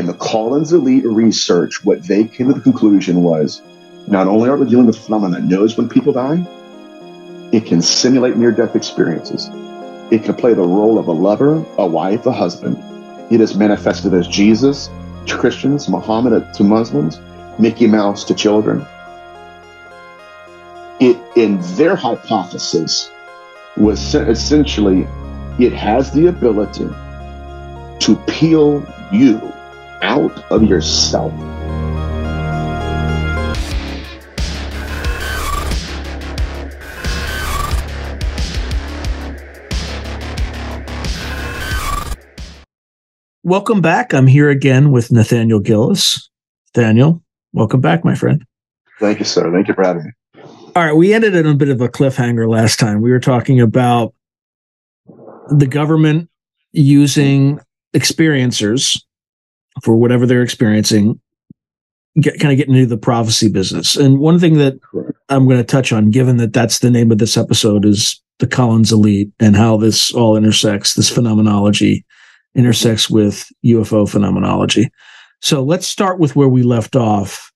And the Collins Elite research, what they came to the conclusion was, not only are we dealing with a phenomenon that knows when people die, it can simulate near-death experiences. It can play the role of a lover, a wife, a husband. It is manifested as Jesus to Christians, Muhammad to Muslims, Mickey Mouse to children. It, in their hypothesis, was essentially, it has the ability to peel you out of yourself. Welcome back. I'm here again with Nathaniel Gillis. Nathaniel, welcome back, my friend. Thank you, sir. Thank you for having me. All right, we ended in a bit of a cliffhanger last time. We were talking about the government using experiencers for whatever they're experiencing, kind of getting into the prophecy business. And one thing that I'm going to touch on, given that that's the name of this episode, is the Collins Elite and how this all intersects, this phenomenology intersects with UFO phenomenology. So let's start with where we left off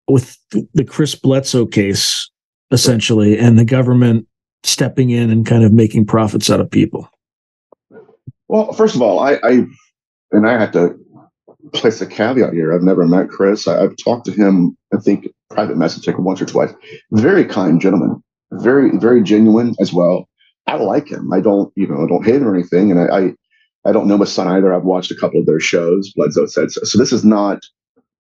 with the Chris Blo case, essentially, and the government stepping in and kind of making profits out of people. Well, first of all, I have to place a caveat here. I've never met Chris. I've talked to him, I think, private message like once or twice. Very kind gentleman, very, very genuine as well. I like him. I don't hate him or anything. And I don't know my son either. I've watched a couple of their shows. Blood SEO said so. So this is not,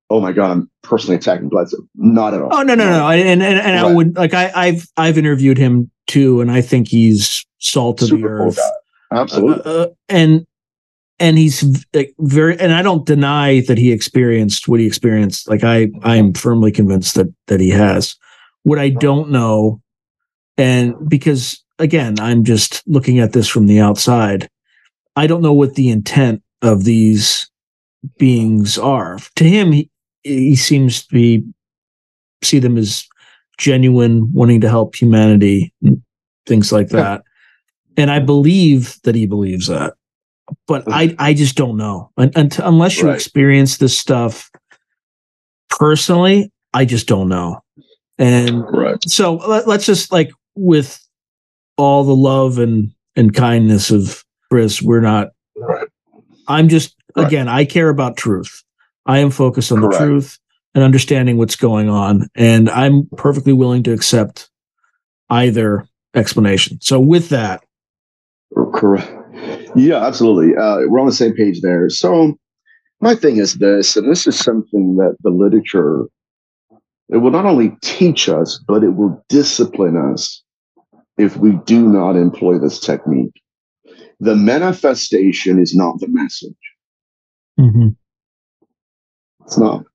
oh my God, I'm personally attacking Blood SEO. Not at all. Oh, no. And right. I would, like, I've interviewed him too, and I think he's salt of the earth. Cool, absolutely. And he's like very, and I don't deny that he experienced what he experienced. Like I'm firmly convinced that he has. What I don't know, and because again, I'm just looking at this from the outside, I don't know what the intent of these beings are. To him, he seems to see them as genuine, wanting to help humanity, things like that. And I believe that he believes that. But I just don't know. Unless you experience this stuff personally, I just don't know. And so let's just, like, with all the love and kindness of Chris, we're not. I'm just, again, I care about truth. I am focused on the truth and understanding what's going on. And I'm perfectly willing to accept either explanation. So with that. Correct. Yeah, absolutely. We're on the same page there. So my thing is this, and this is something that the literature, it will not only teach us, but it will discipline us if we do not employ this technique. The manifestation is not the message. Mm-hmm. It's not.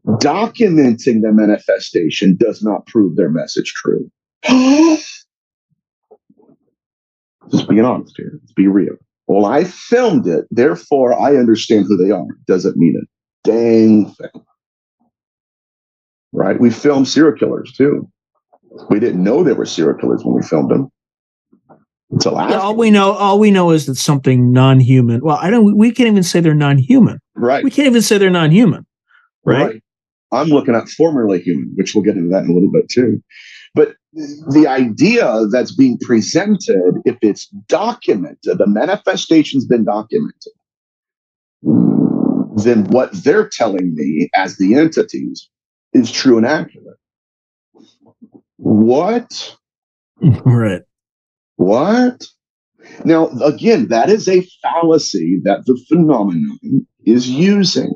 Documenting the manifestation does not prove their message true. Just being honest here. Let's be real. Well, I filmed it, therefore I understand who they are. Doesn't mean a dang thing. Right? We filmed serial killers too. We didn't know they were serial killers when we filmed them. Until after. Yeah, all we know is that something non-human. Well, we can't even say they're non-human. Right. We can't even say they're non-human. Right. I'm looking at formerly human, which we'll get into that in a little bit too. But the idea that's being presented, if it's documented, the manifestation's been documented, then what they're telling me as the entities is true and accurate. What? Right. What? Now, again, that is a fallacy that the phenomenon is using,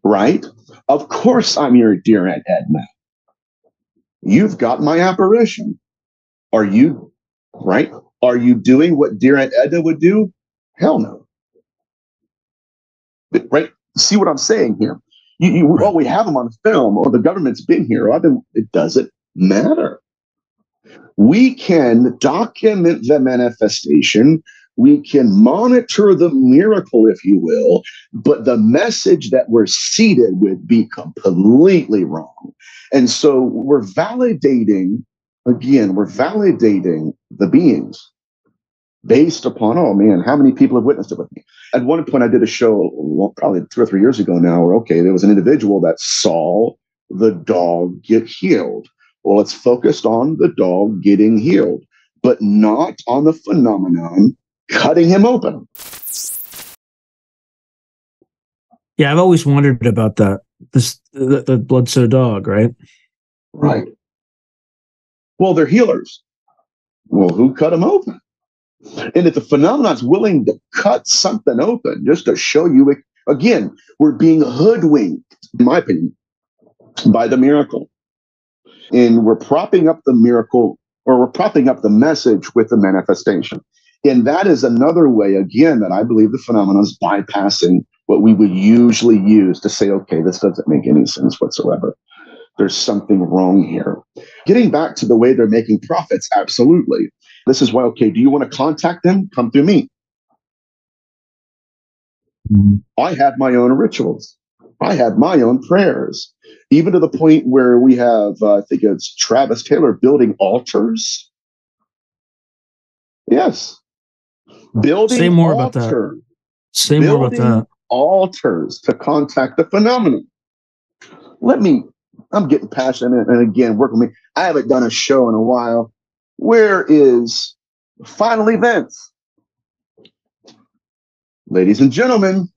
right? Of course, I'm your dear Aunt Edna. You've got my apparition. Are you, right? Are you doing what dear Aunt Edna would do? Hell no. Right? See what I'm saying here? Oh, we have them on film, or the government's been here. It doesn't matter. We can document the manifestation. We can monitor the miracle, if you will, but the message that we're seeded with be completely wrong. And so we're validating the beings. based upon, oh man, how many people have witnessed it with me? At one point, I did a show, well, probably 2 or 3 years ago now, where, okay, there was an individual that saw the dog get healed. Well, it's focused on the dog getting healed, but not on the phenomenon cutting him open. Yeah, I've always wondered about that. The Blood SEO Dog, right? Right. Well, they're healers. Well, who cut him open? And if the phenomenon's willing to cut something open just to show you, again, we're being hoodwinked, in my opinion, by the miracle. And we're propping up the miracle, or we're propping up the message with the manifestation. And that is another way, again, that I believe the phenomenon is bypassing what we would usually use to say, okay, this doesn't make any sense whatsoever. There's something wrong here. Getting back to the way they're making profits, absolutely. This is why, okay, do you want to contact them? Come through me. Mm-hmm. I have my own rituals. I have my own prayers, even to the point where we have, I think it's Travis Taylor, building altars. Yes. Building Say more about that. Say more about that. Altars to contact the phenomenon. I'm getting passionate, and again, work with me. I haven't done a show in a while. Where is Final Events? Ladies and gentlemen,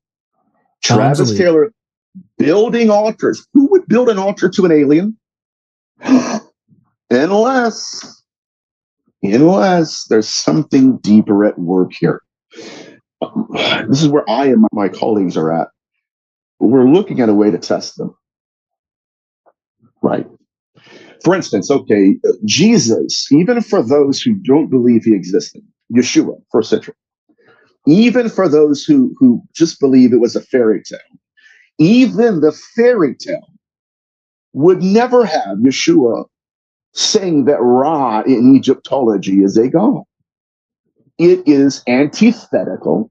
Travis Taylor building altars. Who would build an altar to an alien? Unless there's something deeper at work here. This is where I and my colleagues are at. We're looking at a way to test them. Right. For instance, okay, Jesus, even for those who don't believe he existed, Yeshua, first century, even for those who just believe it was a fairy tale, even the fairy tale would never have Yeshua saying that Ra in Egyptology is a god. It is antithetical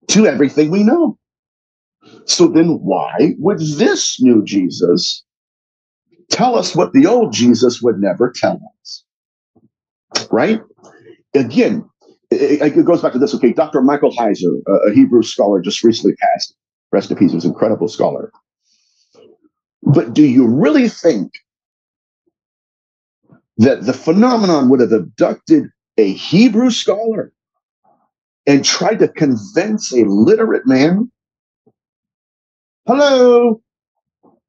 to everything we know. So then why would this new Jesus tell us what the old Jesus would never tell us? Right? Again, it goes back to this. Okay, Dr. Michael Heiser, a Hebrew scholar, just recently passed. Rest in peace. He was an incredible scholar. But do you really think that the phenomenon would have abducted a Hebrew scholar and tried to convince a literate man? Hello,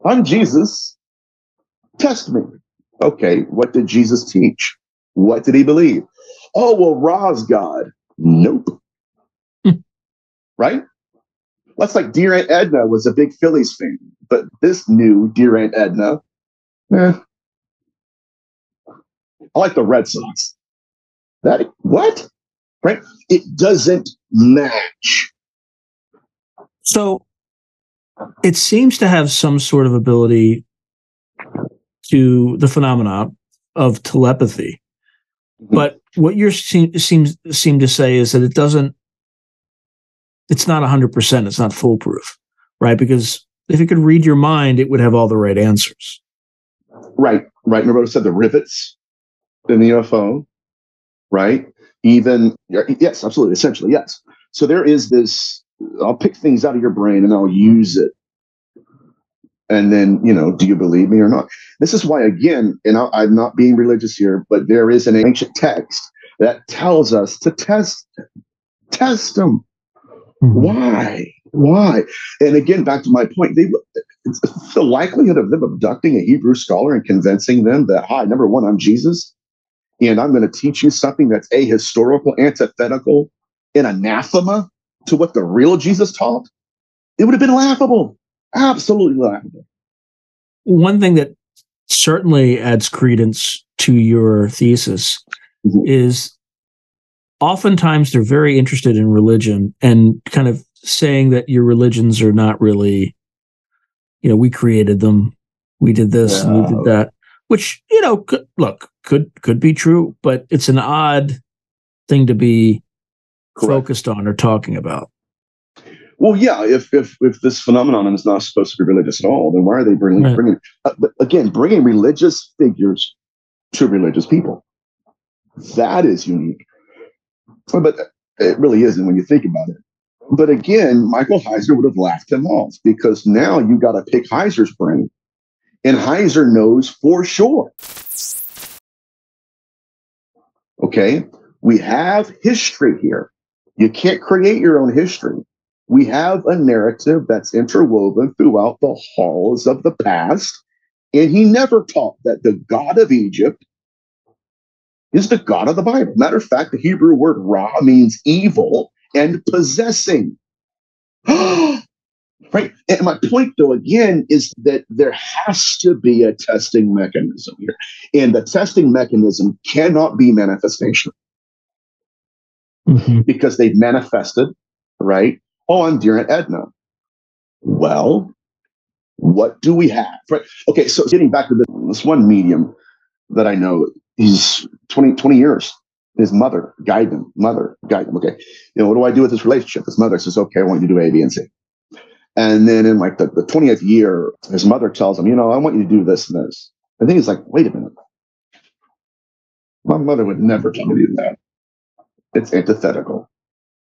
I'm Jesus. Test me. Okay, what did Jesus teach? What did he believe? Oh, well, Ra's God. Nope. Right? That's like Dear Aunt Edna was a big Phillies fan, but this new Dear Aunt Edna, I like the Red Sox. What? Right? It doesn't match. So it seems to have some sort of ability to the phenomena of telepathy. Mm-hmm. But what you seem to say is that it's not 100%. It's not foolproof, right? Because if it could read your mind, it would have all the right answers. Right. Remember what I said, the rivets in the UFO, right? Even, yes, absolutely. Essentially, yes. So there is this, I'll pick things out of your brain and I'll use it. And then, do you believe me or not? This is why, again, and I'm not being religious here, but there is an ancient text that tells us to test them. Mm-hmm. Why? And again, back to my point, the likelihood of them abducting a Hebrew scholar and convincing them that, hi, number one, I'm Jesus, and I'm going to teach you something that's ahistorical, antithetical, and anathema to what the real Jesus taught, it would have been laughable. Absolutely laughable. One thing that certainly adds credence to your thesis mm-hmm. is oftentimes they're very interested in religion and kind of saying that your religions are not really, we created them, we did this and we did that, which, could be true, but it's an odd thing to be focused on or talking about. Well, yeah, if this phenomenon is not supposed to be religious at all, then why are they bringing religious figures to religious people? That is unique. But it really isn't when you think about it. But again, Michael Heiser would have laughed him off, because now you got to pick Heiser's brain. And Heiser knows for sure. Okay, we have history here. You can't create your own history. We have a narrative that's interwoven throughout the halls of the past. And he never taught that the God of Egypt is the God of the Bible. Matter of fact, the Hebrew word Ra means evil and possessing. Right. And my point, though, again, is that there has to be a testing mechanism here. And the testing mechanism cannot be manifestation. Mm-hmm. Because they've manifested, right? Oh, I'm dear Aunt Edna. Well, what do we have? Right. Okay, so getting back to this one medium that I know, he's 20 years. His mother guided him. Okay, what do I do with this relationship? His mother says, okay, I want you to do A, B, and C. And then in like the 20th year, his mother tells him, I want you to do this and this. And then he's like, wait a minute. My mother would never tell me to do that. It's antithetical.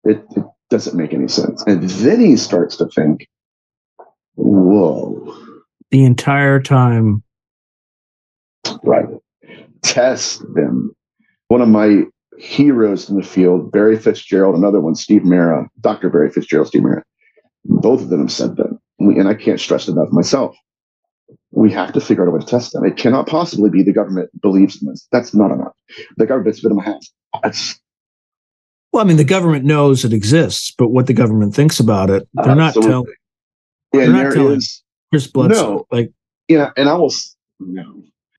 It doesn't make any sense. And then he starts to think, whoa. The entire time. Right. Test them. One of my heroes in the field, Barry Fitzgerald, another one, Steve Mara, Dr. Barry Fitzgerald, Steve Mara. Both of them have said that. And I can't stress it enough myself. We have to figure out a way to test them. It cannot possibly be the government believes in this. That's not enough. The government's been in my house. Well, I mean, the government knows it exists, but what the government thinks about it, they're not telling. They're not telling Chris Blo. No, and I will,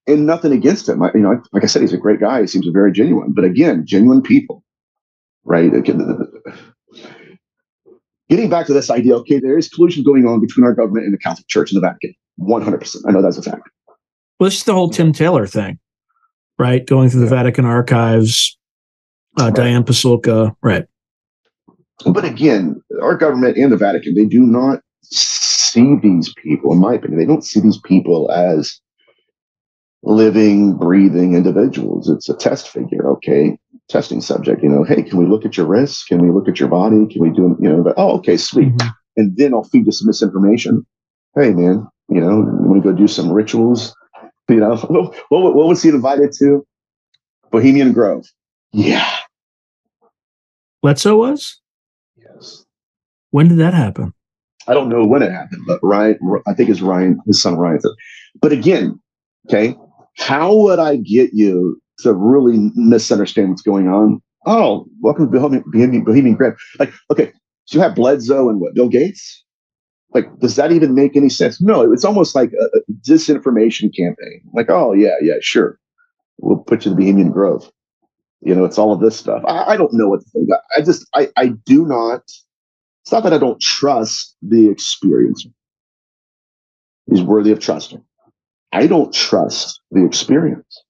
and nothing against him. Like I said, he's a great guy. He seems very genuine. But again, genuine people, right? Getting back to this idea, okay, there is collusion going on between our government and the Catholic Church and the Vatican. 100%. I know that's a fact. Well, it's the whole Tim Taylor thing, right? Going through the Vatican archives, Diane Pasulka, right? But again, our government and the Vatican, they do not see these people, in my opinion, they don't see these people as living, breathing individuals. It's a test figure, okay? Testing subject, hey, can we look at your wrists? Can we look at your body? Can we do, okay, sweet. Mm-hmm. And then I'll feed you some misinformation. Hey, man, you want to go do some rituals? What was he invited to? Bohemian Grove. Yeah. Bledsoe was? Yes. When did that happen? I don't know when it happened, but Ryan, I think it's Ryan, his son Ryan. But again, okay, how would I get you to really misunderstand what's going on? Oh, welcome to Bohemian Grove. Like, okay, so you have Bledsoe and what, Bill Gates? Like, does that even make any sense? No, it's almost like a disinformation campaign. Like, oh, yeah, sure. We'll put you in Bohemian Grove. It's all of this stuff. I don't know what to think. I do not, it's not that I don't trust the experience. He's worthy of trusting. I don't trust the experience.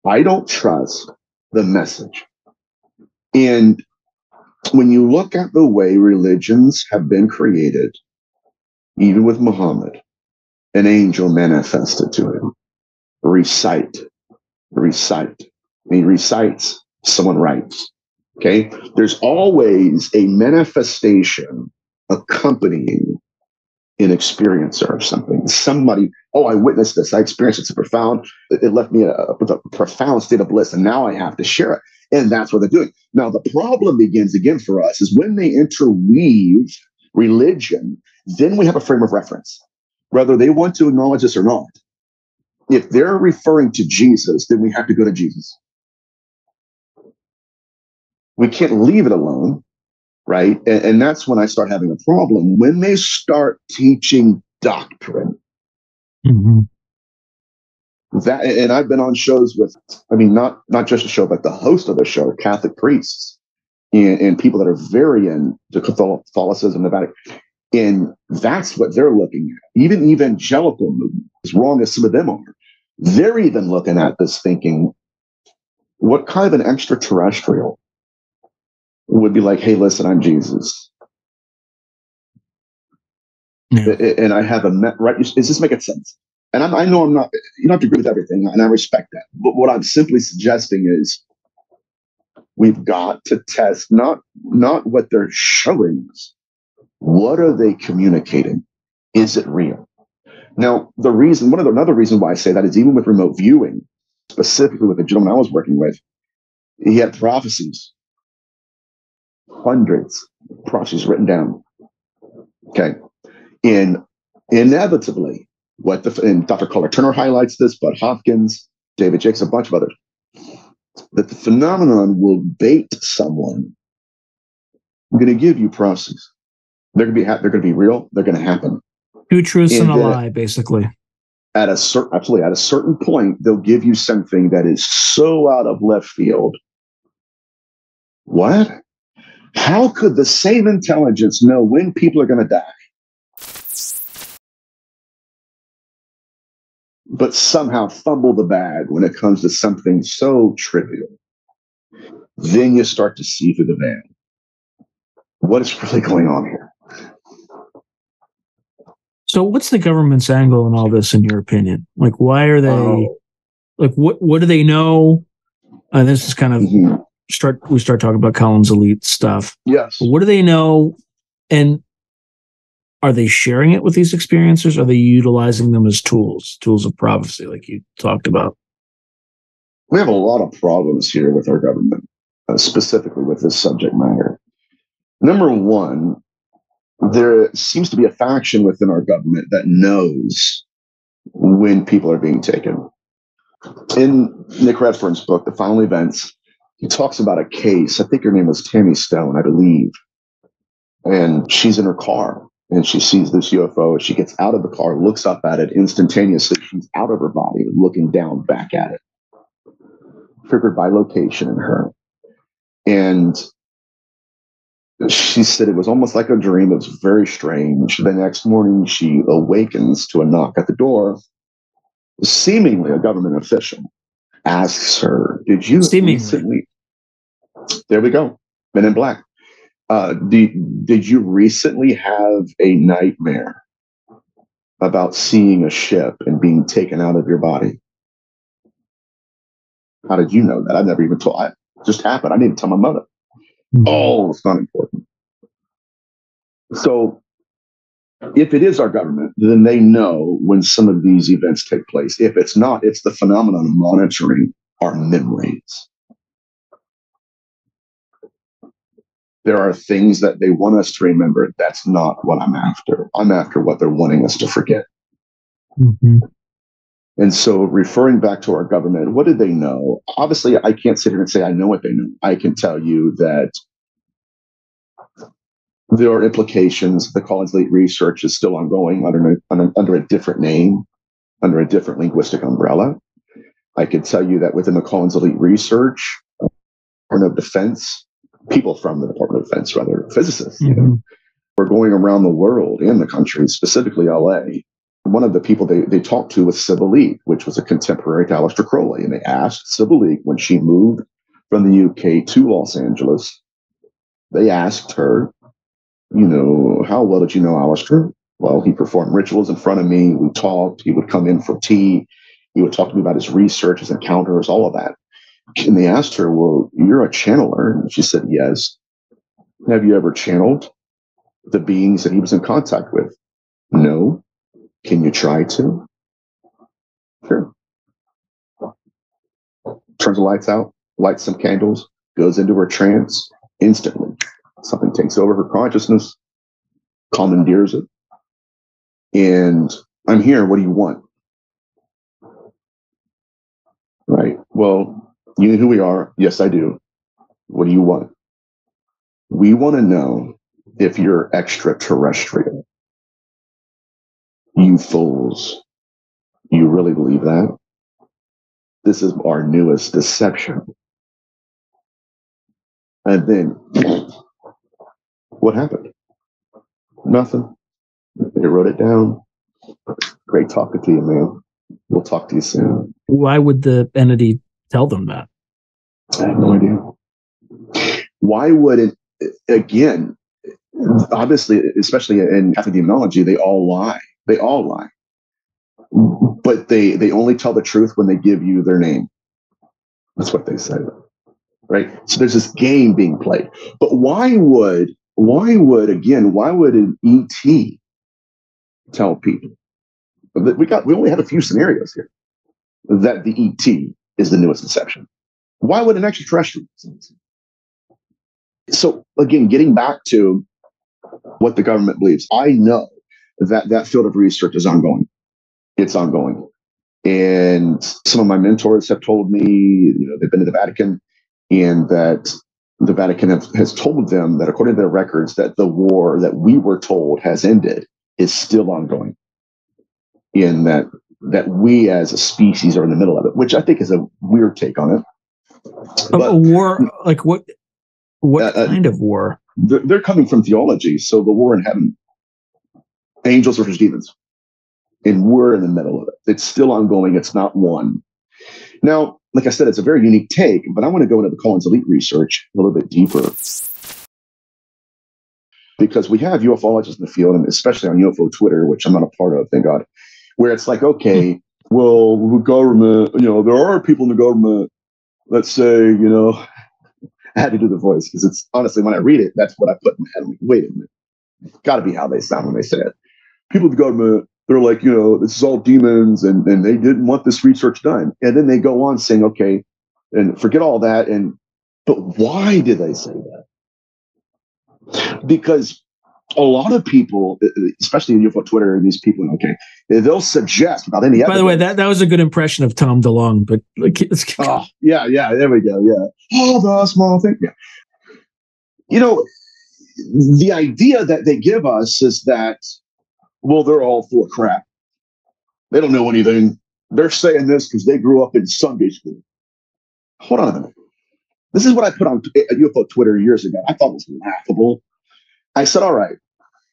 I don't trust the message. And when you look at the way religions have been created, even with Muhammad, an angel manifested to him. Recite. He recites, someone writes. Okay? There's always a manifestation accompanying an experiencer or something. Somebody, I witnessed this. I experienced it. It's profound. It left me with a profound state of bliss, and now I have to share it. And that's what they're doing. Now, the problem begins again for us is when they interweave religion, then we have a frame of reference, whether they want to acknowledge this or not. If they're referring to Jesus, then we have to go to Jesus. We can't leave it alone, right? And that's when I start having a problem. When they start teaching doctrine. Mm-hmm. That, and I've been on shows with, not just a show, but the host of the show, Catholic priests and people that are very into Catholicism, the Vatican. And that's what they're looking at. Even evangelical movement, as wrong as some of them are, they're even looking at this thinking, what kind of an extraterrestrial would be like, hey, listen, I'm Jesus. Yeah. And I have right? Is this making sense? And I know I'm not, you don't have to agree with everything, and I respect that. But what I'm simply suggesting is We've got to test not what they're showing us. What are they communicating? Is it real? Now, another reason why I say that is even with remote viewing, specifically with the gentleman I was working with, he had prophecies, hundreds of prophecies written down. Okay. And inevitably, and Dr. Carla Turner highlights this, Bud Hopkins, David Jakes, a bunch of others, that the phenomenon will bait someone. I'm going to give you prophecies. They're going to be real. They're going to happen. Two truths and a lie, basically. At a certain point, they'll give you something that is so out of left field. What? How could the same intelligence know when people are going to die, but somehow fumble the bag when it comes to something so trivial? Then you start to see through the veil. What is really going on here? So what's the government's angle in all this, in your opinion? Like, why are they, like, what do they know? This is kind of, we start talking about Collins Elite stuff. Yes. What do they know? And are they sharing it with these experiencers? Are they utilizing them as tools of prophecy, like you talked about? We have a lot of problems here with our government, specifically with this subject matter. Number one, there seems to be a faction within our government that knows when people are being taken. In Nick Redfern's book, The Final Events, he talks about a case. I think her name was Tammy Stone, I believe. And she's in her car and she sees this UFO. She gets out of the car, looks up at it instantaneously. She's out of her body, looking down back at it. Triggered by location in her. And she said it was almost like a dream. It was very strange. The next morning, she awakens to a knock at the door. Seemingly a government official asks her, "Did you recently?" There we go. Men in Black. Did you recently have a nightmare about seeing a ship and being taken out of your body? How did you know that? I never even told. It just happened. I didn't tell my mother. Oh, it's not important. So if it is our government, then they know when some of these events take place. If it's not, it's the phenomenon of monitoring our memories. There are things that they want us to remember. That's not what I'm after. I'm after what they're wanting us to forget. Mm-hmm. And so referring back to our government, what do they know? Obviously, I can't sit here and say I know what they know. I can tell you that there are implications. The Collins Elite research is still ongoing under a different name, under a different linguistic umbrella. I can tell you that within the Collins Elite research, Department of Defense, people from the Department of Defense, rather, physicists, were going around the world and the country, specifically LA. One of the people they talked to was Sybil Leek, which was a contemporary to Aleister Crowley. And they asked Sybil Leek, when she moved from the UK to Los Angeles, they asked her, how well did you know Aleister? Well, he performed rituals in front of me. We talked. He would come in for tea. He would talk to me about his research, his encounters, all of that. And they asked her, well, you're a channeler. And she said, yes. Have you ever channeled the beings that he was in contact with? No. Can you try to? Sure. Turns the lights out, lights some candles, goes into her trance instantly. Something takes over her consciousness, commandeers it. And I'm here. What do you want? Right. Well, you know who we are. Yes, I do. What do you want? We want to know if you're extraterrestrial. You fools. You really believe that? This is our newest deception. And then what happened? Nothing. They wrote it down. Great talking to you, man. We'll talk to you soon. Why would the entity tell them that? I have no idea. Why would it? Again, obviously, especially in Catholic demonology, they all lie. They all lie. But they only tell the truth when they give you their name. That's what they say. right? So there's this game being played. But why would an ET tell people that we only have a few scenarios here that the ET is the newest deception? Why would an extraterrestrial? So again, getting back to what the government believes, I know that field of research is ongoing. It's ongoing. And some of my mentors have told me, they've been to the Vatican, and that the Vatican has told them that according to their records, that the war that we were told has ended is still ongoing. In that we as a species are in the middle of it, which I think is a weird take on it. A war, like what kind of war? They're coming from theology. So the war in heaven, angels versus demons. And we're in the middle of it. It's still ongoing. It's not won. Now, like I said, it's a very unique take, but I want to go into the Collins Elite research a little bit deeper. Because we have ufologists in the field, and especially on UFO Twitter, which I'm not a part of, thank God, where it's like, okay, well, the government, there are people in the government that say, I had to do the voice because it's honestly, when I read it, that's what I put in my head. I'm like, wait a minute. It's got to be how they sound when they say it. People in the government, they're like, this is all demons, and they didn't want this research done. And then they go on saying, okay, and forget all that. But why did they say that? Because a lot of people, especially in UFO Twitter, these people, okay, they'll suggest without any evidence. By the way, that was a good impression of Tom DeLonge, but yeah, there we go. Yeah. Oh, the small thing. Yeah. The idea that they give us is that, well, they're all full of crap. They don't know anything. They're saying this because they grew up in Sunday school. Hold on a minute. This is what I put on UFO Twitter years ago. I thought it was laughable. I said, all right,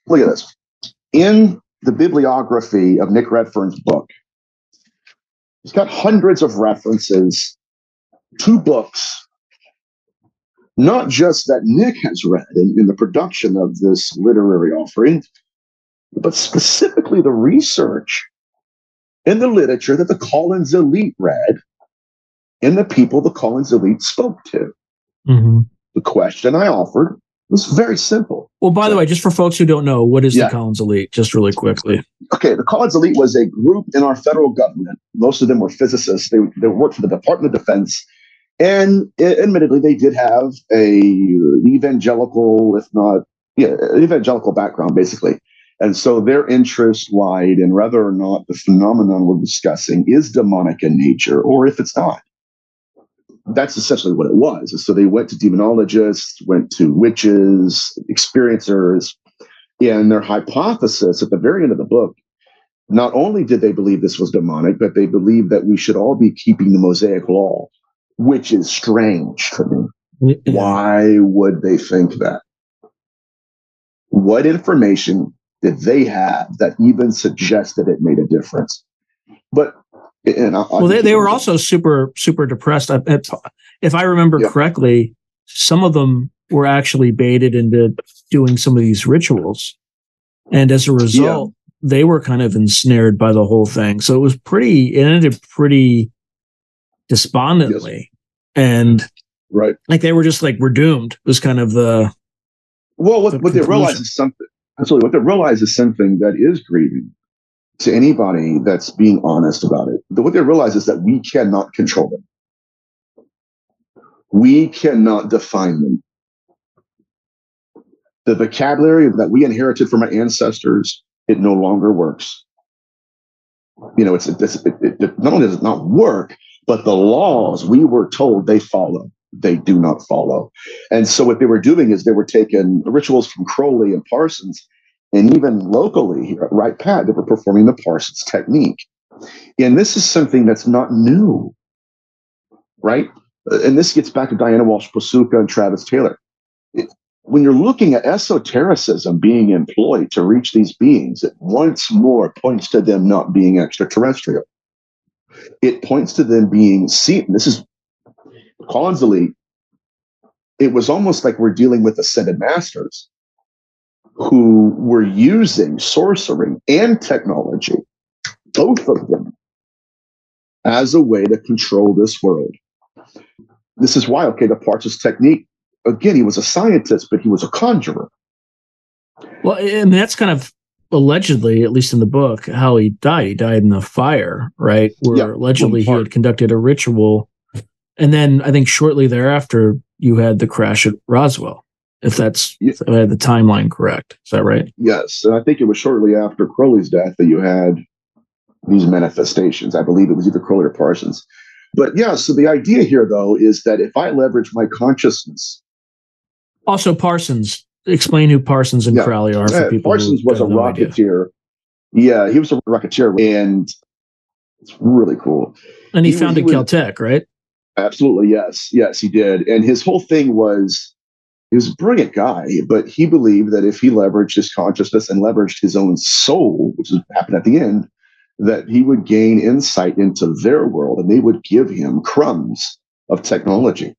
look at this. In the bibliography of Nick Redfern's book, he's got hundreds of references to books, not just that Nick has read in the production of this literary offering, but specifically the research in the literature that the Collins Elite read and the people the Collins Elite spoke to. Mm-hmm. The question I offered was very simple. Well, by the way, just for folks who don't know, what is the Collins Elite? Just really quickly. Okay, the Collins Elite was a group in our federal government. Most of them were physicists. They worked for the Department of Defense. And admittedly, they did have an evangelical, evangelical background, basically. And so their interest lied in whether or not the phenomenon we're discussing is demonic in nature, or if it's not. That's essentially what it was. So they went to demonologists, went to witches, experiencers, and their hypothesis at the very end of the book, not only did they believe this was demonic, but they believed that we should all be keeping the Mosaic law, which is strange to me. Yeah. Why would they think that? What information did they have that even suggested it made a difference? But they were also super, super depressed. If I remember correctly, some of them were actually baited into doing some of these rituals. And as a result, they were kind of ensnared by the whole thing. So it ended pretty despondently. And like they were just like, we're doomed. It was kind of what they realize is something. Absolutely. What they realize is something that is grieving to anybody that's being honest about it. What they realize is that we cannot control them. We cannot define them. The vocabulary that we inherited from our ancestors, it no longer works. It not only does it not work, but the laws we were told they follow, they do not follow. And so what they were doing is they were taking rituals from Crowley and Parsons, and even locally here at Wright Pat, they were performing the Parsons Technique. And this is something that's not new, right? And this gets back to Diana Walsh-Pasuka and Travis Taylor. When you're looking at esotericism being employed to reach these beings, it once more points to them not being extraterrestrial. It points to them being seen. This is Collins Elite. It was almost like we're dealing with ascended masters who were using sorcery and technology, both of them, as a way to control this world. this is why, okay, the Parsons Technique, again, he was a scientist, but he was a conjurer. Well, and that's kind of allegedly, at least in the book, how he died. He died in a fire, right? Where allegedly he had conducted a ritual. And then I think shortly thereafter, you had the crash at Roswell, if I had the timeline correct. Is that right? Yes. And I think it was shortly after Crowley's death that you had these manifestations. I believe it was either Crowley or Parsons. But yeah, so the idea here, though, is that if I leverage my consciousness. Also, Parsons. Explain who Parsons and Crowley are for people. Parsons was a rocketeer. Yeah, he was a rocketeer, and it's really cool. And he founded Caltech, right? Absolutely, yes. Yes, he did. And his whole thing was, he was a brilliant guy, but he believed that if he leveraged his consciousness and leveraged his own soul, which happened at the end, that he would gain insight into their world and they would give him crumbs of technology.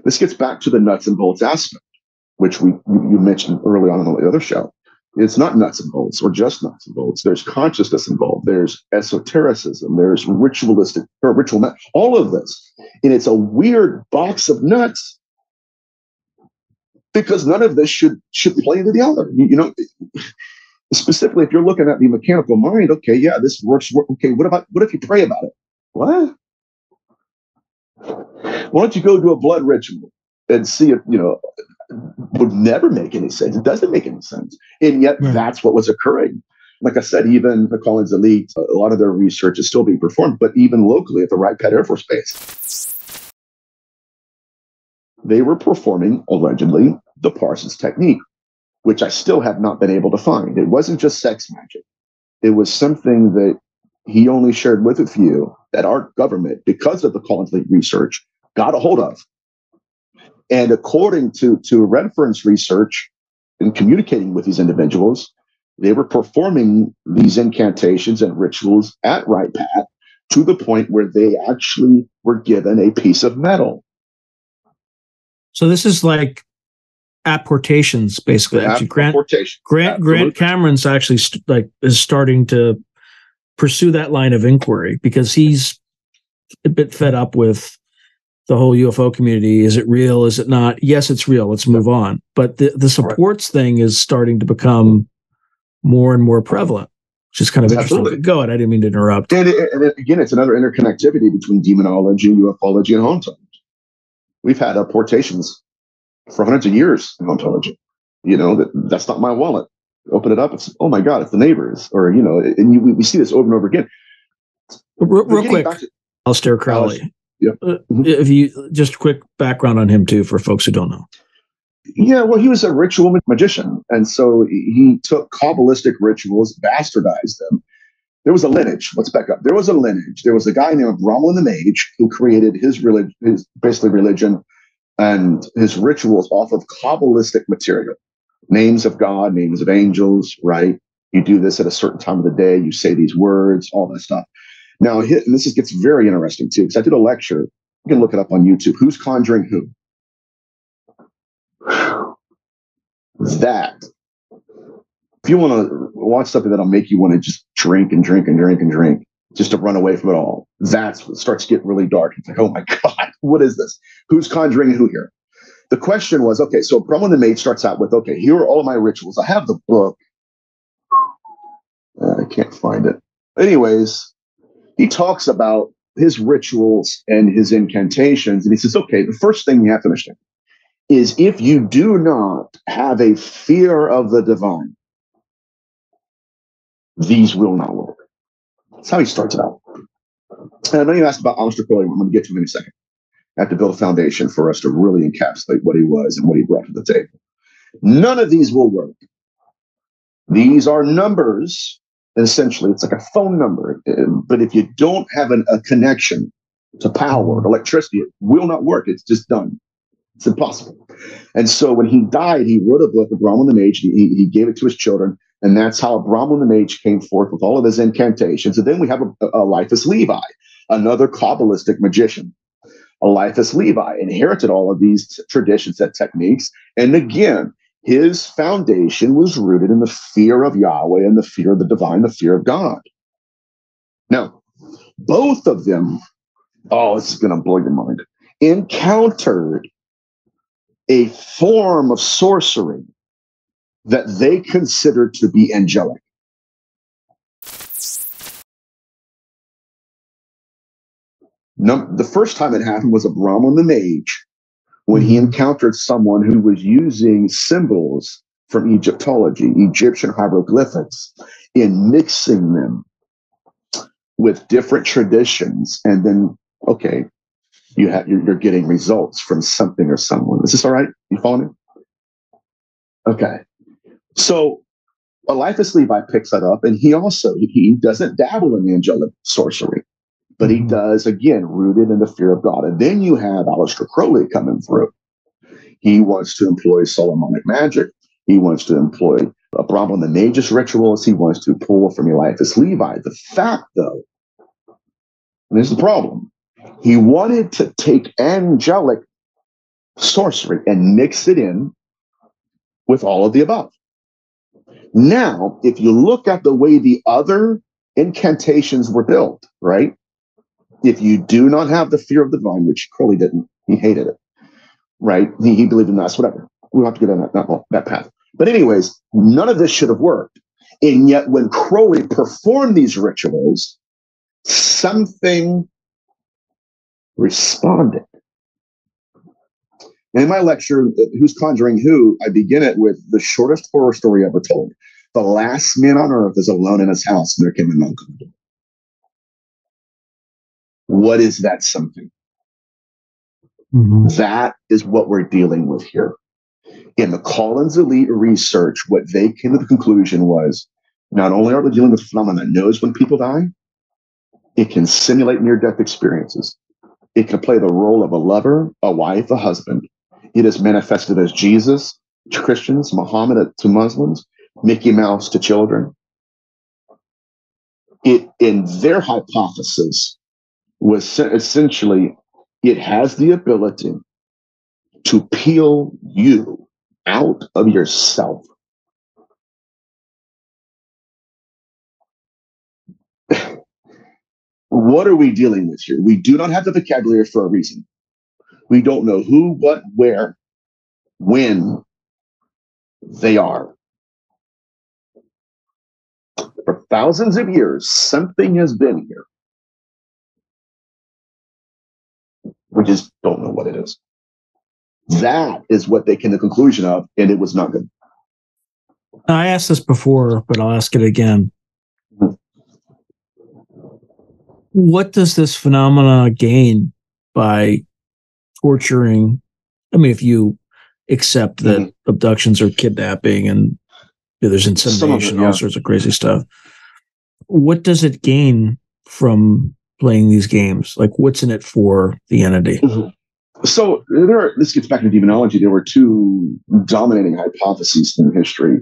This gets back to the nuts and bolts aspect, which you mentioned early on in the other show. It's not nuts and bolts or just nuts and bolts. There's consciousness involved. There's esotericism. There's ritual, all of this. And it's a weird box of nuts because none of this should play into the other. Specifically, if you're looking at the mechanical mind, okay, yeah, this works. Okay, what if you pray about it? What? Why don't you go do a blood ritual and see if, would never make any sense. It doesn't make any sense. And yet that's what was occurring. Like I said, even the Collins Elite, a lot of their research is still being performed, but even locally at the Wright Pat Air Force Base, they were performing, allegedly, the Parsons Technique, which I still have not been able to find. It wasn't just sex magic. It was something that he only shared with a few that our government, because of the Collins Elite research, got a hold of. And according to Redfern's research in communicating with these individuals, they were performing these incantations and rituals at Wright Pat to the point where they actually were given a piece of metal. So this is like apportations, basically. Actually, Grant Cameron's actually is starting to pursue that line of inquiry because he's a bit fed up with the whole UFO community. Is it real? Is it not? Yes, it's real. Let's move on. But the supports thing is starting to become more and more prevalent, which is kind of interesting. Absolutely. Go ahead. I didn't mean to interrupt. And again, it's another interconnectivity between demonology, ufology, and hauntology. We've had apportations for hundreds of years in hauntology. That's not my wallet. Open it up. It's, oh my God, it's the neighbors. Or, and we see this over and over again. Real quick, Aleister Crowley. Yep. If you just quick background on him too, for folks who don't know. Yeah, well, he was a ritual magician, and so he took Kabbalistic rituals, bastardized them. There was a lineage. Let's back up. There was a lineage. There was a guy named Brahman the Mage who created his religion and his rituals off of Kabbalistic material, names of God, names of angels. Right? You do this at a certain time of the day. You say these words, all that stuff. Now, and this gets very interesting, too, because I did a lecture. You can look it up on YouTube. Who's conjuring who? That. If you want to watch something that'll make you want to just drink and drink and drink and drink, just to run away from it all, that's what starts to get really dark. It's like, oh, my God, what is this? Who's conjuring who here? The question was, okay, so Brahman the Mage starts out with, okay, here are all of my rituals. I have the book. I can't find it. Anyways, he talks about his rituals and his incantations, and he says, okay, the first thing you have to understand is if you do not have a fear of the divine, these will not work. That's how he starts it out. And I know you asked about Aleister Crowley. I'm going to get to him in a second. I have to build a foundation for us to really encapsulate what he was and what he brought to the table. None of these will work. These are numbers. Essentially, it's like a phone number. But if you don't have a connection to power, electricity, it will not work. It's just done. It's impossible. And so when he died, he wrote a book of Brahman the Mage. He gave it to his children. And that's how Brahman the Mage came forth with all of his incantations. And then we have Eliphas Levi, another Kabbalistic magician. Eliphas Levi inherited all of these traditions and techniques. And again, his foundation was rooted in the fear of Yahweh and the fear of the divine, the fear of God. Now, both of them, this is going to blow your mind, encountered a form of sorcery that they considered to be angelic. The first time it happened was a Brahmin the Mage, when he encountered someone who was using symbols from Egyptology, Egyptian hieroglyphics, in mixing them with different traditions. And then, okay, you're getting results from something or someone. Is this all right? You follow me? Okay. So Eliphas Levi picks that up, and he doesn't dabble in angelic sorcery, but he does, again, rooted in the fear of God. And then you have Aleister Crowley coming through. He wants to employ Solomonic magic. He wants to employ a Brahmin the Magus rituals. He wants to pull from Eliphas Levi. The fact, though, and this is the problem, he wanted to take angelic sorcery and mix it in with all of the above. Now, if you look at the way the other incantations were built, right? If you do not have the fear of the divine, which Crowley didn't, he hated it, right? He believed in us, whatever. We don't have to get on that path. But anyways, none of this should have worked. And yet when Crowley performed these rituals, something responded. In my lecture, Who's Conjuring Who, I begin it with the shortest horror story ever told. The last man on earth is alone in his house, and there came a knock on the door. What is that something? That is what we're dealing with here. In the Collins Elite research, what they came to the conclusion was, not only are they dealing with a phenomenon that knows when people die, it can simulate near-death experiences. It can play the role of a lover, a wife, a husband. It is manifested as Jesus to Christians, Muhammad to Muslims, Mickey Mouse to children. In their hypothesis was essentially, it has the ability to peel you out of yourself. What are we dealing with here? We do not have the vocabulary for a reason. We don't know who, what, where, when they are. For thousands of years, something has been here. We just don't know what it is. That is what they came to the conclusion of, and it was not good. I asked this before, but I'll ask it again. What does this phenomena gain by torturing? I mean, if you accept that abductions are kidnapping and there's insemination, all sorts of crazy stuff, what does it gain from playing these games? Like, what's in it for the entity? So this gets back to demonology. There were two dominating hypotheses in history.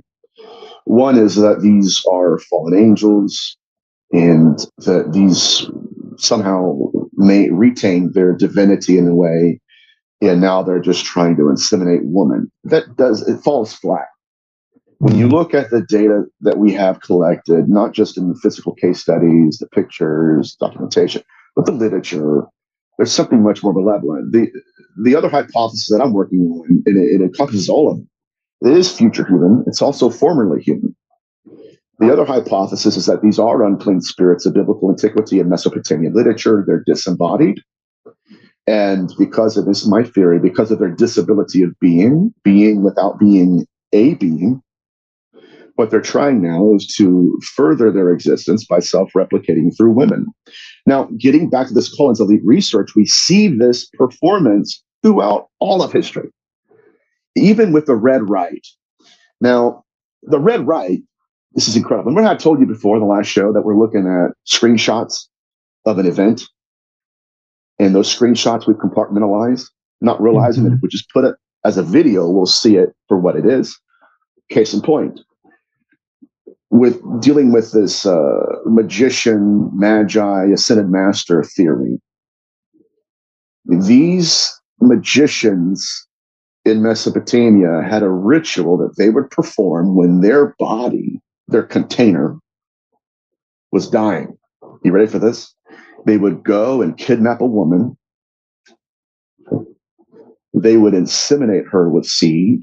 One is that these are fallen angels, and that these somehow may retain their divinity in a way, and now they're just trying to inseminate women. It falls flat. When you look at the data that we have collected, not just in the physical case studies, the pictures, documentation, but the literature, there's something much more malevolent. The other hypothesis that I'm working on, it encompasses all of them. It is future human. It's also formerly human. The other hypothesis is that these are unclean spirits of biblical antiquity and Mesopotamian literature. They're disembodied. And because of this, my theory, because of their disability of being without being a being, what they're trying now is to further their existence by self-replicating through women. Now, getting back to this Collins Elite research, we see this performance throughout all of history, even with the Red Rite. Now, the Red Rite, this is incredible. Remember how I told you before in the last show that we're looking at screenshots of an event? And those screenshots we've compartmentalized, not realizing that if we just put it as a video, we'll see it for what it is. Case in point, with dealing with this magician, magi, ascended master theory, these magicians in Mesopotamia had a ritual that they would perform when their body, their container, was dying. You ready for this? They would go and kidnap a woman, They would inseminate her with seed.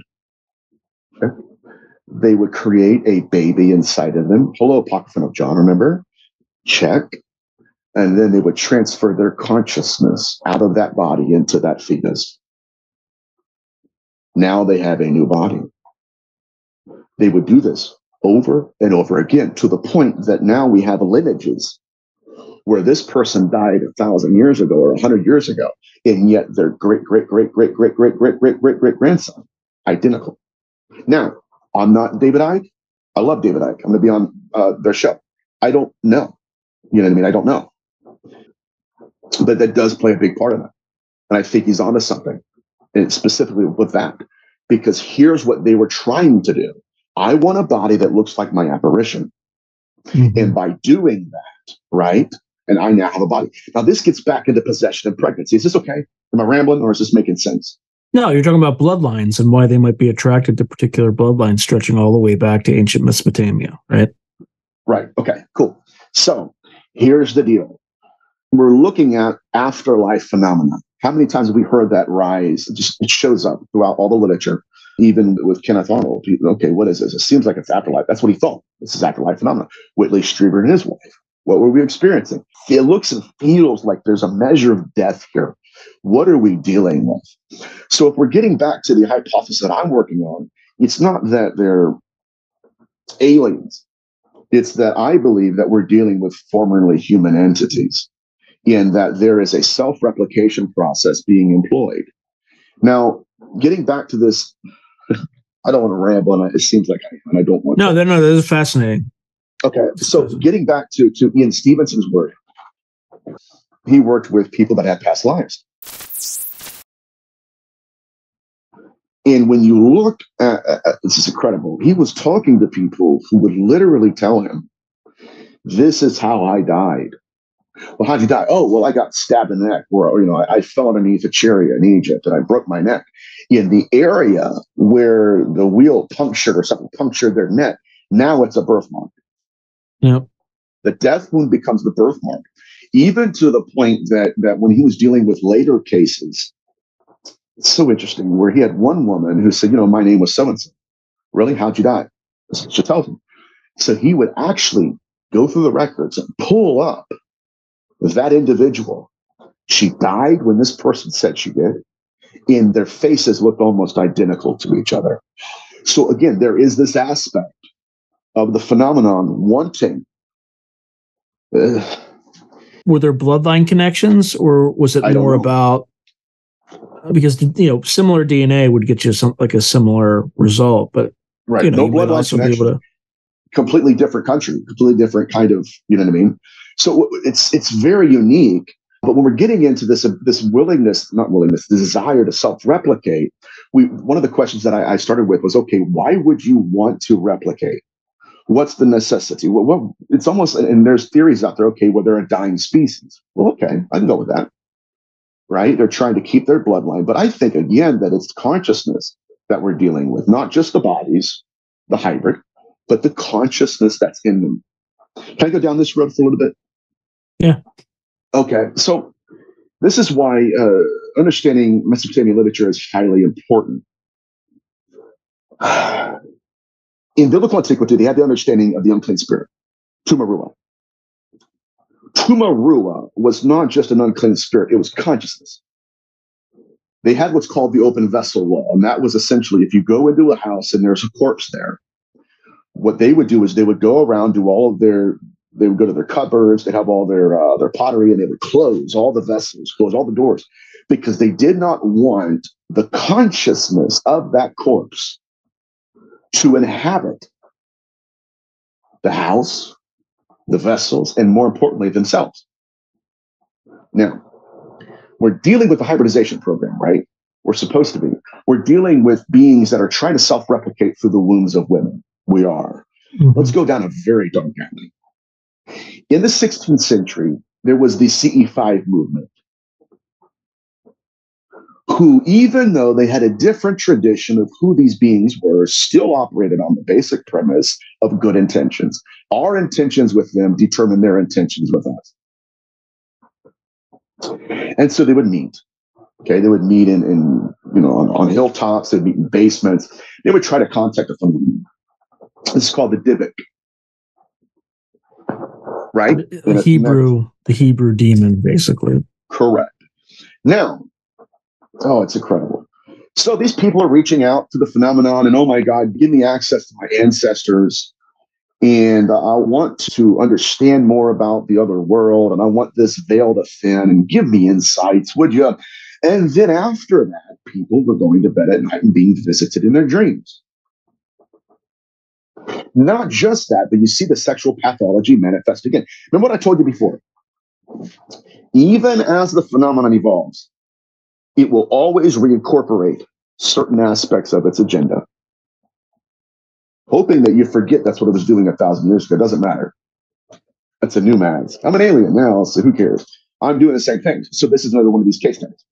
Okay. They would create a baby inside of them. Apocryphon of John, remember? Check. And then they would transfer their consciousness out of that body into that fetus. Now they have a new body. They would do this over and over again to the point that now we have lineages where this person died 1,000 years ago or 100 years ago, and yet their great, great, great, great, great, great, great, great, great, great grandson, identical. Now, I'm not David Icke. I love David Icke. I'm going to be on their show. I don't know. You know what I mean? I don't know. But that does play a big part of it. And I think he's onto something, and specifically with that, because here's what they were trying to do. I want a body that looks like my apparition. Mm-hmm. And by doing that, right, and I now have a body. Now, this gets back into possession and pregnancy. Is this okay? Am I rambling, or is this making sense? No, you're talking about bloodlines and why they might be attracted to particular bloodlines stretching all the way back to ancient Mesopotamia, right? Right. Okay, cool. So here's the deal. We're looking at afterlife phenomena. How many times have we heard that rise? It shows up throughout all the literature, even with Kenneth Arnold. Okay, what is this? It seems like it's afterlife. That's what he thought. This is afterlife phenomena. Whitley Strieber and his wife. What were we experiencing? It looks and feels like there's a measure of death here. What are we dealing with? So if we're getting back to the hypothesis that I'm working on, it's not that they're aliens. It's that I believe that we're dealing with formerly human entities, in that there is a self-replication process being employed. Now, getting back to this, I don't want to ramble on it. It seems like I don't want to. No, this is fascinating. Okay, so getting back to Ian Stevenson's work, he worked with people that had past lives. And when you look at this is incredible, he was talking to people who would literally tell him, this is how I died. Well, how'd you die? Oh, well, I got stabbed in the neck, or I fell underneath a chariot in Egypt and I broke my neck. In the area where the wheel punctured or something punctured their neck, now it's a birthmark. Yep. The death wound becomes the birthmark, even to the point that when he was dealing with later cases, it's so interesting, where he had one woman who said, my name was so-and-so. Really? How'd you die? She tells him. So he would actually go through the records and pull up that individual. She died when this person said she did, and their faces looked almost identical to each other. So again, there is this aspect of the phenomenon wanting. Were there bloodline connections, or was it more about, because similar DNA would get you a similar result, but right, no bloodline connection. Completely different country, completely different kind of, you know what I mean? So it's very unique. But when we're getting into this desire to self-replicate, one of the questions that I started with was, okay, why would you want to replicate? What's the necessity? Well, it's almost, and there's theories out there, okay, well, they're a dying species. Well, okay, I can go with that, right? They're trying to keep their bloodline. But I think, again, that it's consciousness that we're dealing with, not just the bodies, the hybrid, but the consciousness that's in them. Can I go down this road for a little bit? Yeah. Okay. So this is why understanding Mesopotamian literature is highly important. In biblical antiquity, they had the understanding of the unclean spirit, Tumarua. Tumarua was not just an unclean spirit, it was consciousness. They had what's called the open vessel law, and that was essentially, if you go into a house and there's a corpse there, what they would do is they would go around, they would go to their cupboards, they'd have all their pottery, and they would close all the vessels, close all the doors, because they did not want the consciousness of that corpse to inhabit the house, the vessels, and more importantly, themselves. Now, we're dealing with the hybridization program, right? We're supposed to be. We're dealing with beings that are trying to self-replicate through the wombs of women. We are. Mm-hmm. Let's go down a very dark alley. In the 16th century, there was the CE5 movement, who, even though they had a different tradition of who these beings were, still operated on the basic premise of good intentions. Our intentions with them determine their intentions with us. And so they would meet. Okay, they would meet in on hilltops. They'd meet in basements. They would try to contact a phenomenon. This is called the Dybbuk, right? The Hebrew demon, basically. Correct. Now, it's incredible. So these people are reaching out to the phenomenon, and oh my God, give me access to my ancestors, and I want to understand more about the other world, and I want this veil to thin, and give me insights, would you? And then after that, people were going to bed at night and being visited in their dreams. Not just that, but you see the sexual pathology manifest again. Remember what I told you before? Even as the phenomenon evolves, it will always reincorporate certain aspects of its agenda, hoping that you forget that's what it was doing 1,000 years ago. It doesn't matter. That's a new mags. I'm an alien now, so who cares? I'm doing the same thing. So this is another one of these case studies.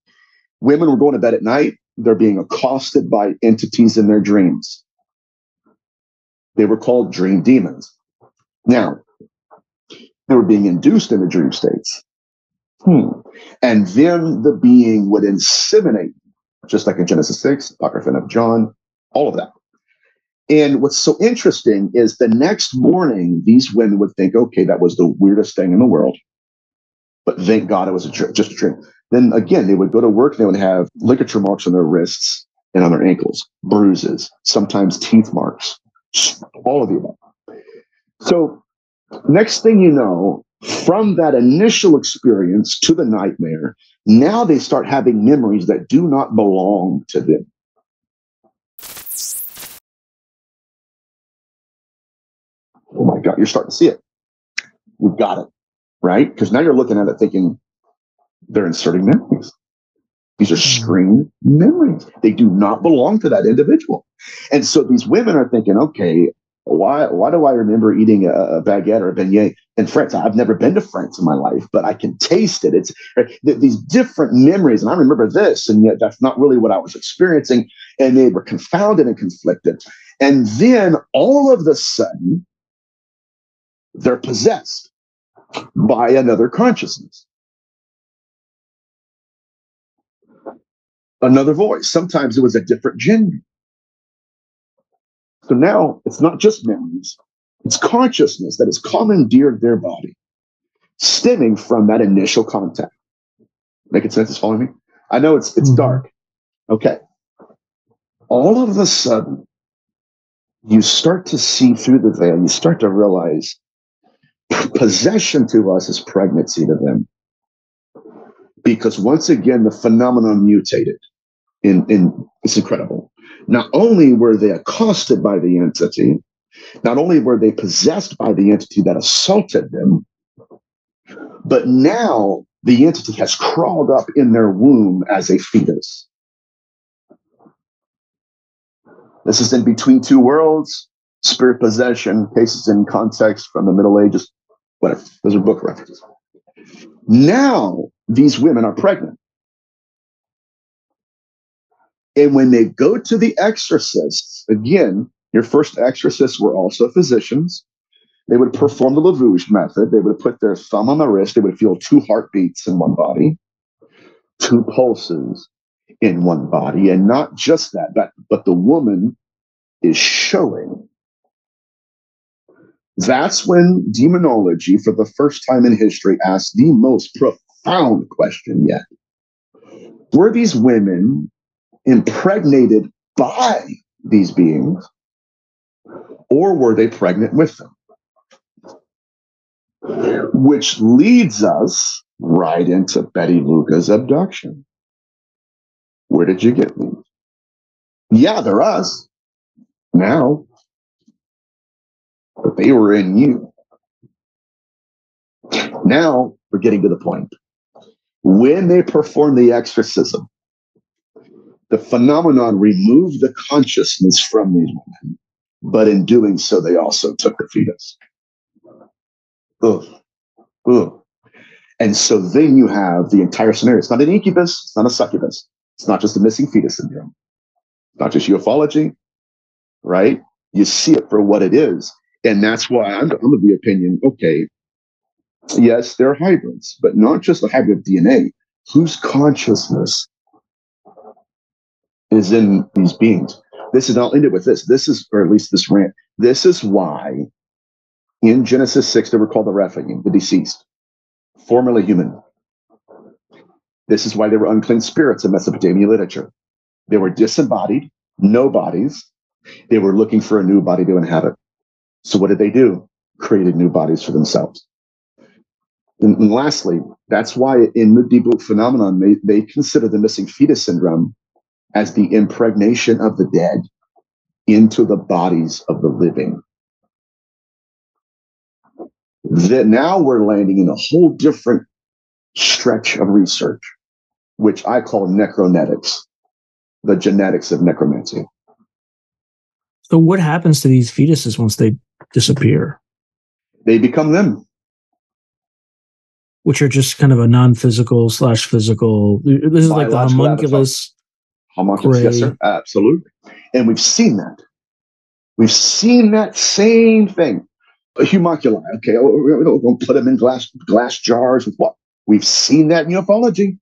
Women were going to bed at night. They're being accosted by entities in their dreams. They were called dream demons. Now, they were being induced into dream states. And then the being would inseminate, just like in Genesis 6, Apocrypha of John, all of that. And what's so interesting is the next morning, these women would think, okay, that was the weirdest thing in the world. But thank God it was just a dream. Then again, they would go to work, and they would have ligature marks on their wrists and on their ankles, bruises, sometimes teeth marks, all of the above. So next thing you know, from that initial experience to the nightmare, now they start having memories that do not belong to them. Oh my God, you're starting to see it. We've got it, right? Because now you're looking at it thinking they're inserting memories. These are screened memories. They do not belong to that individual. And so these women are thinking, okay, why do I remember eating a baguette or a beignet in France? I've never been to France in my life, but I can taste it. It's these different memories, and I remember this, and yet that's not really what I was experiencing. And they were confounded and conflicted. And then all of a sudden, they're possessed by another consciousness, another voice. Sometimes it was a different gender. So now it's not just memories, it's consciousness that has commandeered their body, stemming from that initial contact. Making sense? Is following me? I know it's dark. Okay. All of a sudden, you start to see through the veil. You start to realize possession to us is pregnancy to them. Because once again, the phenomenon mutated. It's incredible. Not only were they accosted by the entity, not only were they possessed by the entity that assaulted them, but now the entity has crawled up in their womb as a fetus. This is in Between Two Worlds, Spirit Possession, cases in context from the Middle Ages, whatever. Those are book references. Now these women are pregnant. And when they go to the exorcists, again, your first exorcists were also physicians. They would perform the Lavouche method. They would put their thumb on the wrist. They would feel 2 heartbeats in one body, 2 pulses in one body. And not just that, but the woman is showing. That's when demonology, for the first time in history, asked the most profound question yet. Were these women impregnated by these beings, or were they pregnant with them? Which leads us right into Betty Luca's abduction. Where did you get these? Yeah, they're us now, but they were in you. Now we're getting to the point. When they performed the exorcism, the phenomenon removed the consciousness from these women, but in doing so, they also took the fetus. Ugh. Ugh. And so then you have the entire scenario. It's not an incubus. It's not a succubus. It's not just a missing fetus syndrome. It's not just ufology, right? You see it for what it is. And that's why I'm of the opinion, okay, yes, they're hybrids, but not just a hybrid DNA. Whose consciousness is in these beings. This is, I'll end it with this. This is, or at least this rant. This is why in Genesis 6, they were called the Rephaim, the deceased, formerly human. This is why they were unclean spirits in Mesopotamian literature. They were disembodied, no bodies. They were looking for a new body to inhabit. So what did they do? Created new bodies for themselves. And lastly, that's why in the deep book phenomenon, they consider the missing fetus syndrome as the impregnation of the dead into the bodies of the living. That now we're landing in a whole different stretch of research, which I call necronetics, the genetics of necromancy. So what happens to these fetuses once they disappear? They become them. Which are just kind of a non-physical / physical. This is like the homunculus. Homunculus, yes, sir. Absolutely. And we've seen that. We've seen that same thing. A homunculi, okay, we don't put them in glass jars with what? We've seen that in ufology.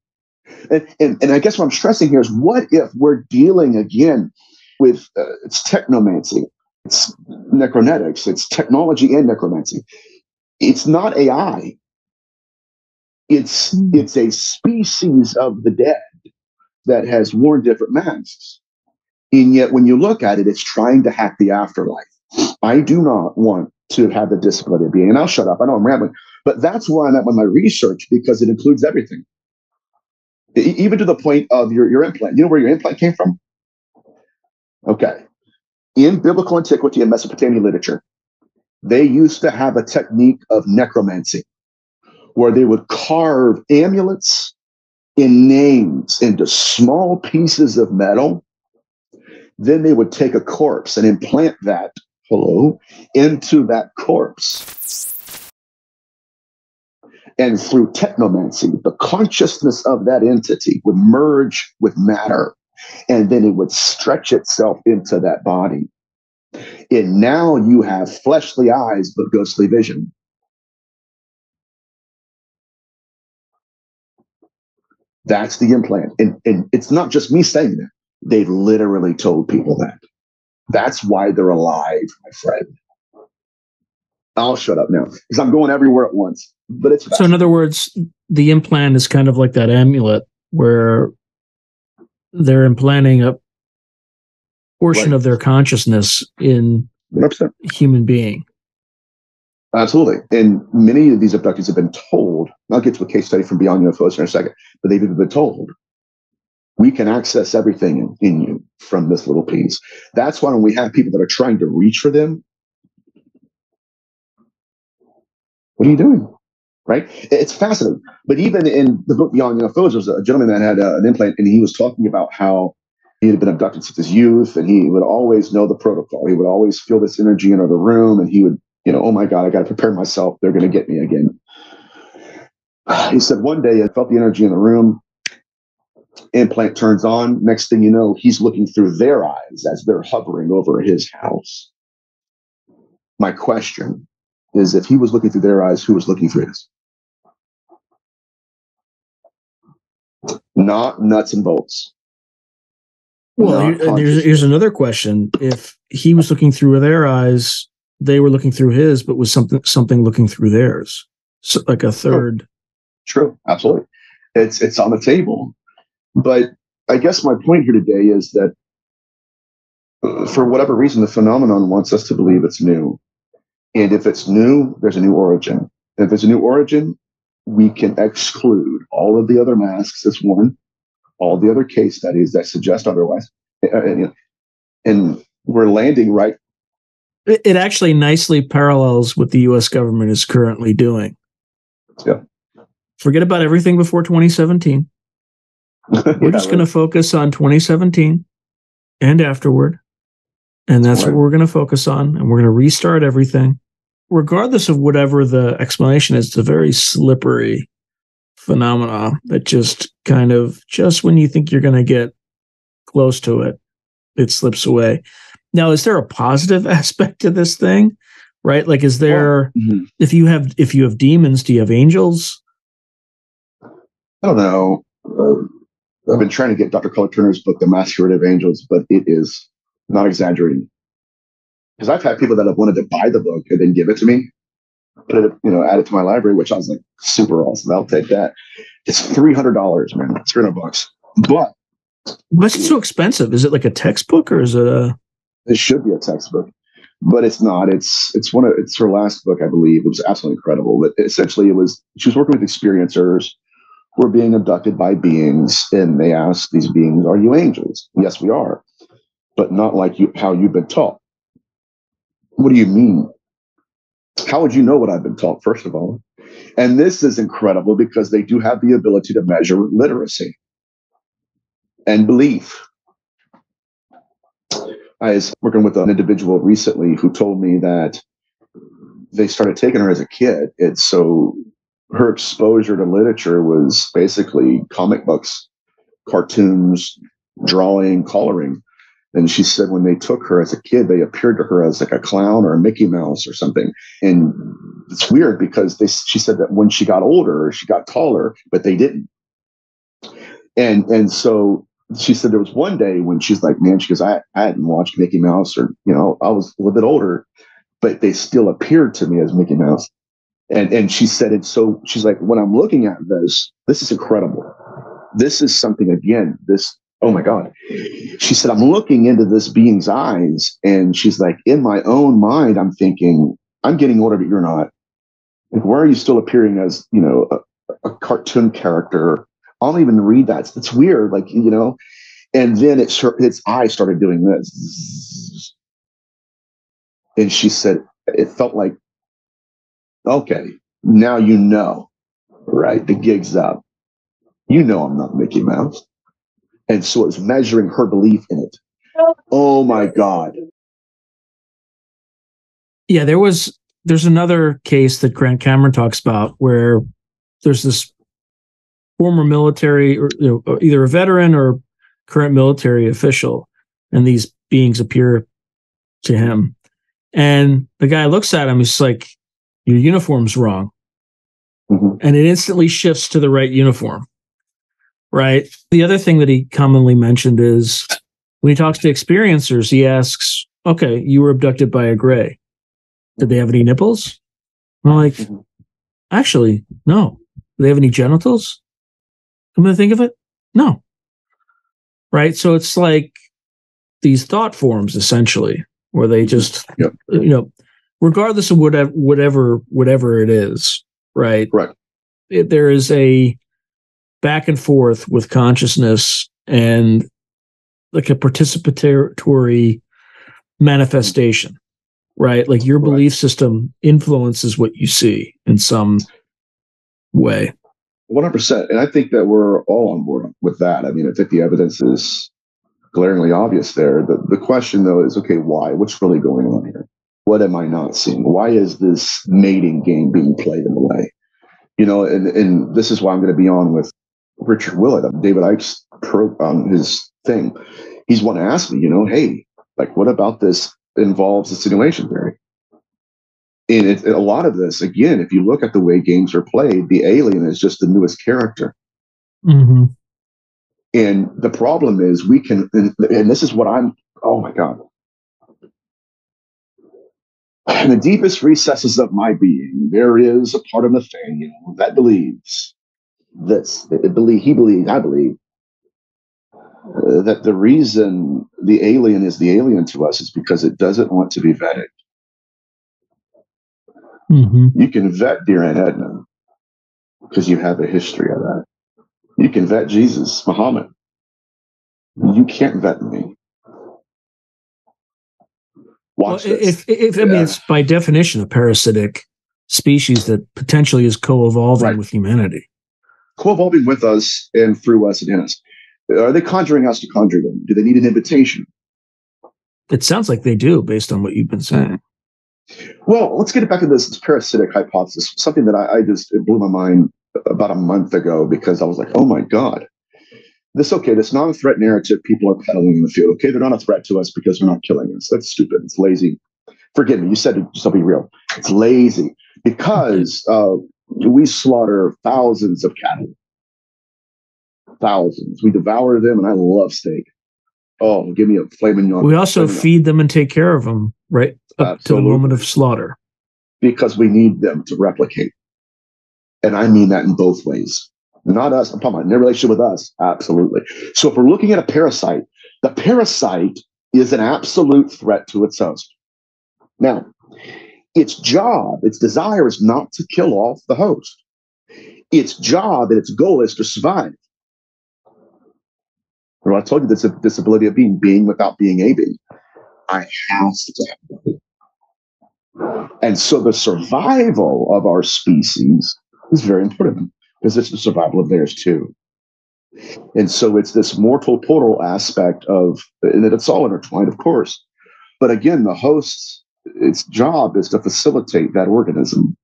And I guess what I'm stressing here is, what if we're dealing again with it's technomancy, it's necronetics, it's technology and necromancy. It's not AI. It's a species of the dead that has worn different masks. And yet when you look at it, it's trying to hack the afterlife. I do not want to have the disability of being, and I'll shut up, I know I'm rambling, but that's where I'm at with my research, because it includes everything. Even to the point of your implant. You know where your implant came from? Okay. In biblical antiquity and Mesopotamian literature, they used to have a technique of necromancy where they would carve amulets and names into small pieces of metal. Then they would take a corpse and implant that, into that corpse. And through technomancy, the consciousness of that entity would merge with matter, and then it would stretch itself into that body. And now you have fleshly eyes, but ghostly vision. That's the implant. And it's not just me saying that. They've literally told people that. That's why they're alive, my friend. I'll shut up now because I'm going everywhere at once. But it's so, in other words, the implant is kind of like that amulet where they're implanting a portion of their consciousness in 100%. a human being. Absolutely. And many of these abductees have been told, I'll get to a case study from Beyond UFOs in a second, but they've been told, we can access everything in you from this little piece. That's why when we have people that are trying to reach for them, what are you doing? Right? It's fascinating. But even in the book Beyond UFOs, there was a gentleman that had an implant, and he was talking about how he had been abducted since his youth, and he would always know the protocol. He would always feel this energy in another room, and he would, oh my God, I got to prepare myself. They're going to get me again. He said one day I felt the energy in the room. Implant turns on. Next thing you know, he's looking through their eyes as they're hovering over his house. My question is, if he was looking through their eyes, who was looking through his? Not nuts and bolts. Well, here's another question. If he was looking through their eyes, they were looking through his, but was something looking through theirs, so like a third. True, absolutely. It's on the table. But I guess my point here today is that for whatever reason, the phenomenon wants us to believe it's new. And if it's new, there's a new origin. If there's a new origin, we can exclude all of the other masks as one, all the other case studies that suggest otherwise. And we're landing right. It actually nicely parallels what the U.S. government is currently doing. Yeah. Forget about everything before 2017. We're just going to focus on 2017 and afterward. And that's what we're going to focus on. And we're going to restart everything. Regardless of whatever the explanation is, it's a very slippery phenomena that just kind of, just when you think you're going to get close to it, it slips away. Now, is there a positive aspect to this thing? Right? Like, is there, if you have demons, do you have angels? I don't know. I've been trying to get Dr. Color Turner's book, The Masquerade of Angels, but it is not exaggerating. Because I've had people that have wanted to buy the book and then give it to me, put it, add it to my library, which I was like, super awesome. I'll take that. It's $300, man. It's $300. But what's it so expensive? Is it like a textbook or is it a? It should be a textbook, but it's not. It's her last book, I believe. It was absolutely incredible. But essentially, she was working with experiencers who were being abducted by beings, and they asked these beings, "Are you angels?" Yes, we are, but not like how you've been taught. What do you mean? How would you know what I've been taught, first of all? And this is incredible because they do have the ability to measure literacy and belief. I was working with an individual recently who told me that they started taking her as a kid. And so her exposure to literature was basically comic books, cartoons, drawing, coloring. And she said when they took her as a kid, they appeared to her as like a clown or a Mickey Mouse or something. And it's weird because she said that when she got older, she got taller, but they didn't. And so she said there was one day when she's like, man, she goes, I hadn't watched Mickey Mouse, or, I was a little bit older, but they still appeared to me as Mickey Mouse. And she said it. So she's like, when I'm looking at this is incredible. This is something, again, oh my God. She said, I'm looking into this being's eyes. And she's like, in my own mind, I'm thinking, I'm getting older, but you're not. Like, why are you still appearing as, a cartoon character? I don't even read that. It's weird. Like, and then its eyes started doing this. And she said, it felt like, okay, now right? The gig's up. I'm not Mickey Mouse. And so it's measuring her belief in it. Oh my God. Yeah, there's another case that Grant Cameron talks about where there's this former military, or either a veteran or current military official, and these beings appear to him. And the guy looks at him, he's like, your uniform's wrong. Mm-hmm. And it instantly shifts to the right uniform. Right. The other thing that he commonly mentioned is when he talks to experiencers, he asks, okay, you were abducted by a gray. Did they have any nipples? And I'm like, actually, no. Do they have any genitals? Come to think of it, no. Right. So it's like these thought forms, essentially, where they just, regardless of whatever it is, right? Right. There is a back and forth with consciousness and like a participatory manifestation, right? Like your belief system influences what you see in some way. 100%. And I think that we're all on board with that. I mean, I think the evidence is glaringly obvious there. The question, though, is, okay, why? What's really going on here? What am I not seeing? Why is this mating game being played in a way? And this is why I'm going to be on with Richard Willett, David Icke's his thing. He's one to ask me, hey, like, what about this involves the simulation theory? And a lot of this, again, if you look at the way games are played, the alien is just the newest character. Mm-hmm. And the problem is we can, and this is what oh my God. In the deepest recesses of my being, there is a part of Nathaniel that believes this. I believe that the reason the alien is the alien to us is because it doesn't want to be vetted. Mm-hmm. You can vet dear Aunt Edna because you have a history of that. You can vet Jesus, Muhammad. You can't vet me. Watch this. It's by definition a parasitic species that potentially is co-evolving with humanity. Co-evolving with us and through us and in us. Are they conjuring us to conjure them? Do they need an invitation? It sounds like they do, based on what you've been saying. Well, let's get back to this parasitic hypothesis, something that it blew my mind about a month ago, because I was like, oh my God. This non-threat narrative people are peddling in the field. Okay, they're not a threat to us because they're not killing us. That's stupid. It's lazy. Forgive me. You said it, just be real. It's lazy because we slaughter thousands of cattle. thousands. We devour them, and I love steak. Oh, give me a filet mignon. We also feed them and take care of them right up to the moment of slaughter. Because we need them to replicate. And I mean that in both ways. Not us. I'm talking about in their relationship with us. Absolutely. So if we're looking at a parasite, the parasite is an absolute threat to its host. Now, its job, its desire is not to kill off the host. Its job and its goal is to survive. Well, I told you this ability of being without being a being. I have to have it. And so the survival of our species is very important because it's the survival of theirs too. And so it's this mortal portal aspect of, and it's all intertwined, of course. But again, the host's, its job is to facilitate that organism.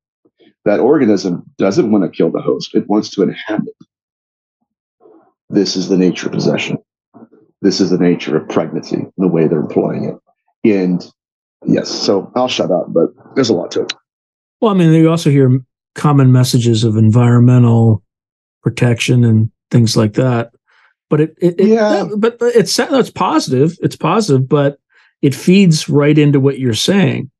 That organism doesn't want to kill the host. It wants to inhabit. This is the nature of possession. This is the nature of pregnancy, the way they're employing it. And yes, so I'll shut up, but there's a lot to it. Well, I mean, you also hear common messages of environmental protection and things like that. But but it's positive. It's positive, but it feeds right into what you're saying.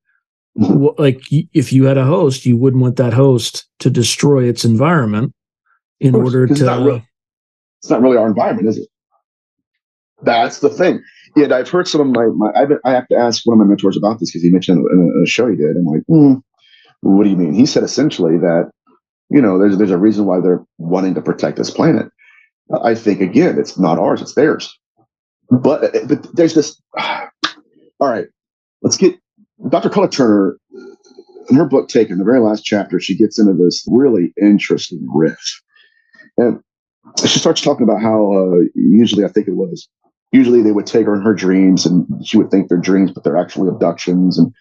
Like if you had a host, you wouldn't want that host to destroy its environment in order to. It's not really our environment, is it? That's the thing. And I've heard some of my I have to ask one of my mentors about this because he mentioned in a show he did. I'm like, what do you mean? He said essentially that, there's a reason why they're wanting to protect this planet. I think, again, it's not ours, it's theirs. But there's this. All right, let's get Dr. Color Turner in her book Taken, the very last chapter, she gets into this really interesting riff. And she starts talking about how usually they would take her in her dreams and she would think they're dreams, but they're actually abductions and,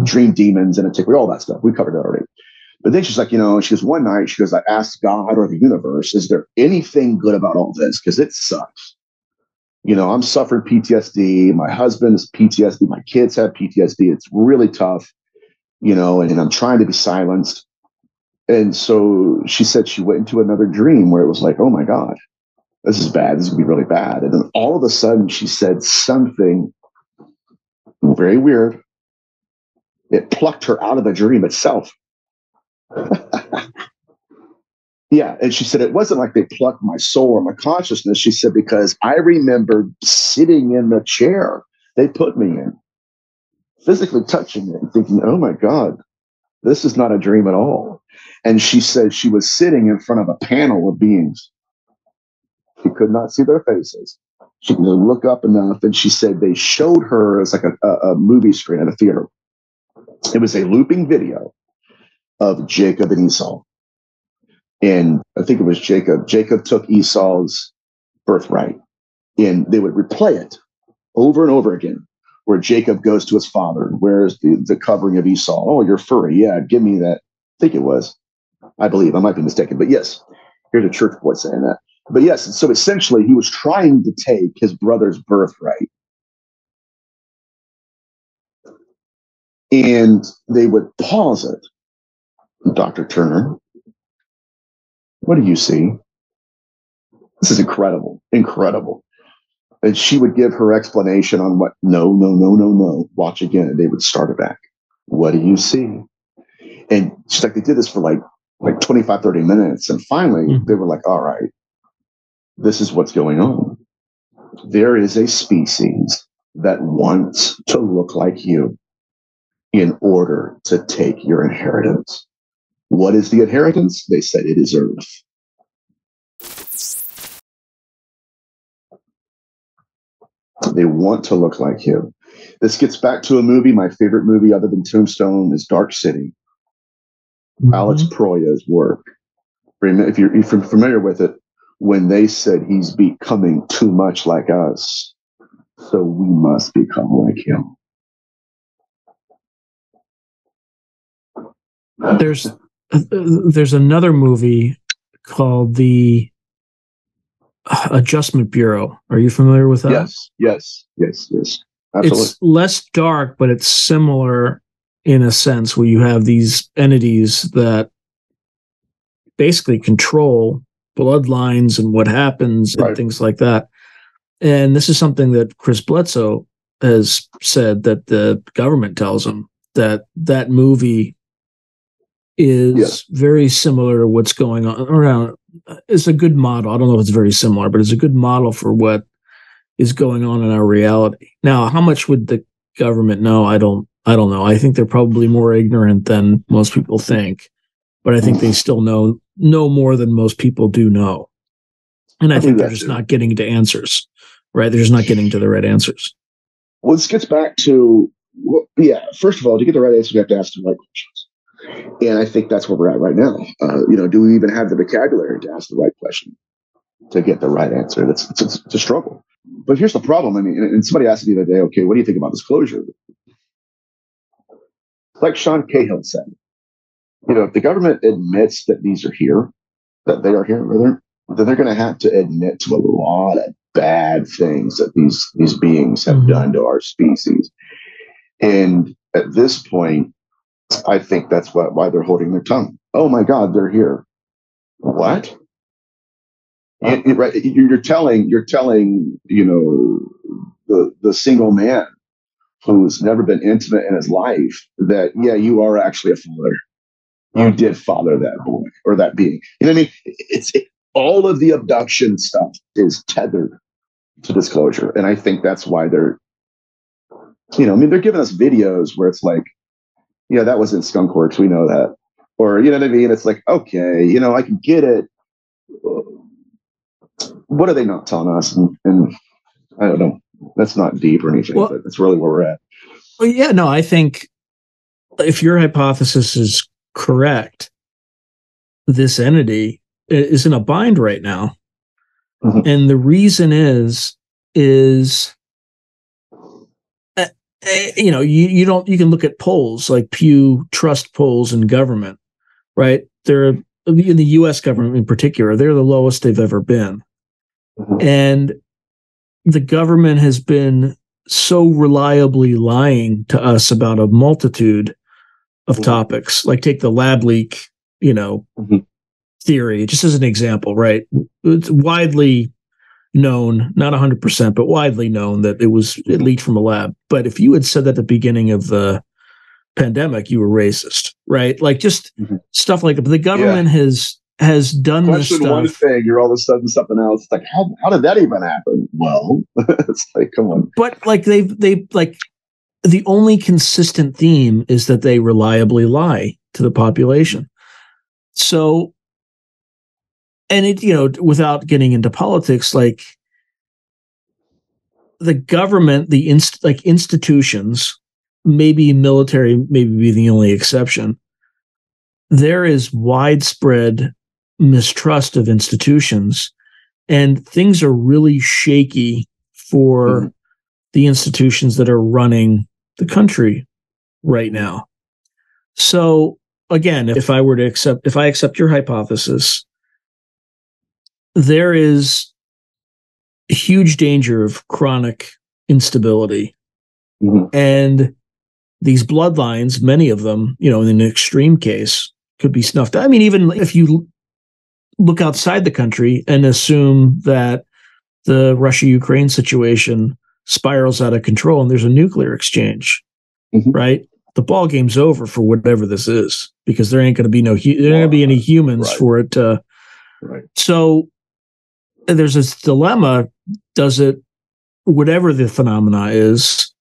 dream demons and all that stuff. We covered that already. But then she's like, she goes, one night, she goes, I asked God or the universe, is there anything good about all this? Because it sucks. I'm suffering PTSD. My husband is PTSD. My kids have PTSD. It's really tough, and I'm trying to be silenced. And so she said she went into another dream where it was like, oh my God, this is bad. This is going to be really bad. And then all of a sudden she said something very weird. It plucked her out of the dream itself. Yeah. And she said, it wasn't like they plucked my soul or my consciousness. She said, because I remember sitting in the chair they put me in, physically touching it and thinking, oh my God, this is not a dream at all. And she said she was sitting in front of a panel of beings. She could not see their faces. She could look up enough. And she said they showed her as like a movie screen at a theater. It was a looping video of Jacob and Esau. And I think it was Jacob. Jacob took Esau's birthright. And they would replay it over and over again, where Jacob goes to his father. Where's the covering of Esau? Oh, you're furry. Yeah, give me that. I think it was. I believe. I might be mistaken. But yes, here's a church boy saying that. But yes, so essentially he was trying to take his brother's birthright. And they would pause it. Dr. Turner, what do you see? This is incredible. Incredible. And she would give her explanation on what, no. Watch again. And they would start it back. What do you see? And she's like, they did this for like 25, 30 minutes. And finally, they were like, all right, this is what's going on. There is a species that wants to look like you in order to take your inheritance. What is the inheritance? They said it is Earth. They want to look like you. This gets back to a movie. My favorite movie other than Tombstone is Dark City. Alex Proya's work. If you're familiar with it, when they said he's becoming too much like us, so we must become like him. There's another movie called The Adjustment Bureau. Are you familiar with that? Yes. Absolutely. It's less dark, but it's similar in a sense where you have these entities that basically control bloodlines and what happens and things like that. And this is something that Chris Bledsoe has said, that the government tells him, that movie is very similar to what's going on around. It's a good model. I don't know if it's very similar, but it's a good model for what is going on in our reality. Now, how much would the government know? I don't know. I think they're probably more ignorant than most people think, but I think they still know more than most people do know. And I think they're just not getting to answers, right? They're just not getting to the right answers. Well, this gets back to, first of all, to get the right answer, you have to ask the right questions. And I think that's where we're at right now. Do we even have the vocabulary to ask the right question to get the right answer? It's a struggle. But here's the problem. I mean, and somebody asked me the other day, okay, what do you think about disclosure? Like Sean Cahill said, if the government admits that these are here, that they are here, then they're going to have to admit to a lot of bad things that these beings have done to our species. And at this point, I think that's why they're holding their tongue. Oh my God, they're here. What? You're telling the single man who's never been intimate in his life that you are actually a father. You did father that boy or that being. You know what I mean? All of the abduction stuff is tethered to disclosure, and I think that's why they're giving us videos where it's like, that was in Skunk Works, we know that. Or, you know what I mean? It's like, okay, I can get it. What are they not telling us? And I don't know. That's not deep or anything, but that's really where we're at. Well, yeah, no, I think if your hypothesis is correct, this entity is in a bind right now. Mm-hmm. And the reason is you can look at polls like Pew Trust polls in government, right? They're in the U.S. government in particular, they're the lowest they've ever been. Mm-hmm. And the government has been so reliably lying to us about a multitude of topics. Like take the lab leak, theory, just as an example, right? It's widely known, not 100%, but widely known that it leaked from a lab. But if you had said that at the beginning of the pandemic, you were racist, right? Like just stuff like that. But the government has done this stuff. One thing, you're all of a sudden something else. It's like, how did that even happen? Well, it's like, come on. But like they like the only consistent theme is that they reliably lie to the population. So, and it, without getting into politics, like the government, institutions, maybe military, maybe be the only exception. There is widespread mistrust of institutions, and things are really shaky for the institutions that are running the country right now. So again, if I accept your hypothesis, there is a huge danger of chronic instability. And these bloodlines, many of them, in an extreme case, could be snuffed out. I mean, even if you look outside the country and assume that the Russia-Ukraine situation spirals out of control and there's a nuclear exchange, right? The ball game's over for whatever this is, because there ain't going to be any humans for it to. Right. So there's this dilemma. Does it, whatever the phenomena is,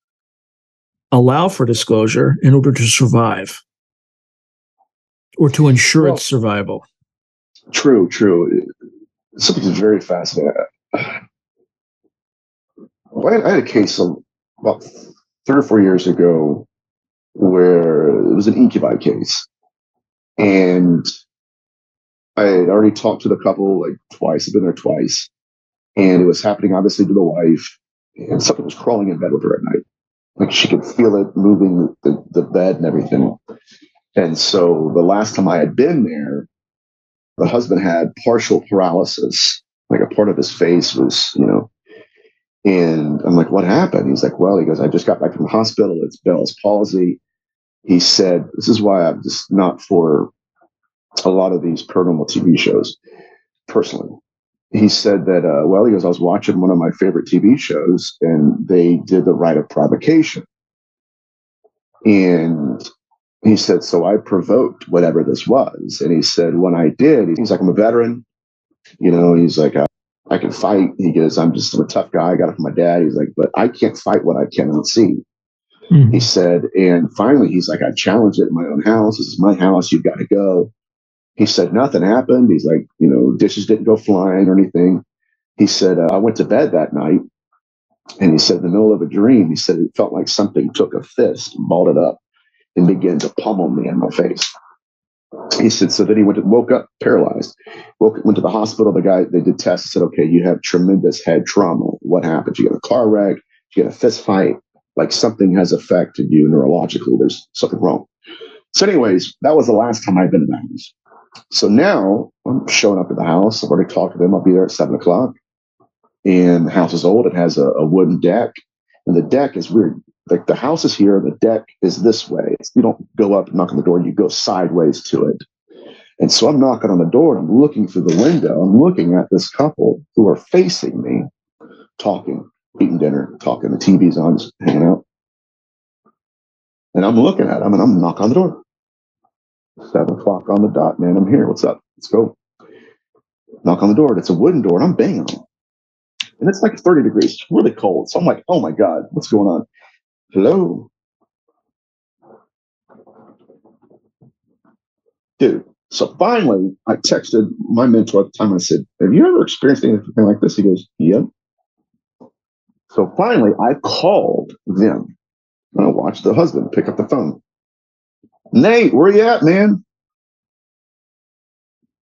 allow for disclosure in order to survive or to ensure its survival? True. Something that's very fascinating. I had a case about 3 or 4 years ago where it was an incubi case. And I had already talked to the couple twice. I've been there twice. And it was happening, obviously, to the wife. And something was crawling in bed with her at night. Like she could feel it moving the bed and everything. And so the last time I had been there, the husband had partial paralysis. Like a part of his face was, and I'm like, what happened? He's like, well, he goes, I just got back from the hospital. It's Bell's palsy. He said, this is why I'm just not for a lot of these paranormal TV shows. personally. He said that, he goes, I was watching one of my favorite TV shows and they did the rite of provocation. And he said, so I provoked whatever this was. And he said, when I did, he's like, I'm a veteran. He's like, I can fight. He goes, I'm a tough guy. I got it from my dad. He's like, but I can't fight what I cannot see. Mm-hmm. He said, and finally, he's like, I challenged it in my own house. This is my house. You've got to go. He said, nothing happened. He's like, dishes didn't go flying or anything. He said, I went to bed that night. And he said, in the middle of a dream, he said, it felt like something took a fist and balled it up and began to pummel me in my face. He said, so then he woke up paralyzed, went to the hospital. The guy, they did tests, said, okay, you have tremendous head trauma. What happened? You get a car wreck, you get a fist fight, like something has affected you neurologically. There's something wrong. So anyways, that was the last time I've been in the house. So now I'm showing up at the house. I've already talked to them. I'll be there at 7:00. And the house is old. It has a wooden deck. And the deck is weird. Like the house is here. The deck is this way. You don't go up and knock on the door. You go sideways to it. And so I'm knocking on the door. And I'm looking through the window. I'm looking at this couple who are facing me, talking, eating dinner, talking. The TV's on, just hanging out. And I'm looking at them and I'm knocking on the door. 7:00 on the dot, man. I'm here. What's up? Let's go. Knock on the door. It's a wooden door, and I'm banging on it. And it's like 30 degrees. It's really cold. So I'm like, oh my God, what's going on? Hello? Dude. So finally, I texted my mentor at the time. I said, have you ever experienced anything like this? He goes, yep. So finally, I called them. And I watched the husband pick up the phone. Nate, where you at, man?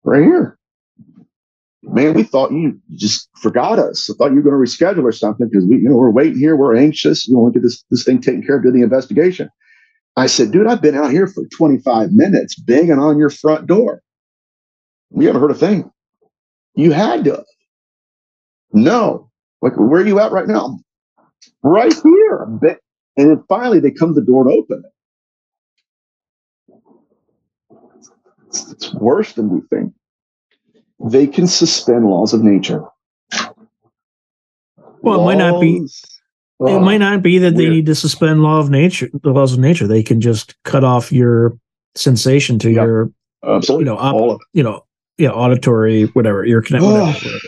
Right here. Man, we thought you just forgot us. I thought you were going to reschedule or something because we're waiting here. We're anxious. We want to get this thing taken care of, do the investigation. I said, dude, I've been out here for 25 minutes banging on your front door. We haven't heard a thing. You had to. No. Like, where are you at right now? Right here. And then finally they come to the door to open it. It's worse than we think. They can suspend laws of nature. Well, it might not be. It might not be that they need to suspend the laws of nature. They can just cut off your sensation to your, absolutely, all of it. Auditory, whatever, ear connect, whatever.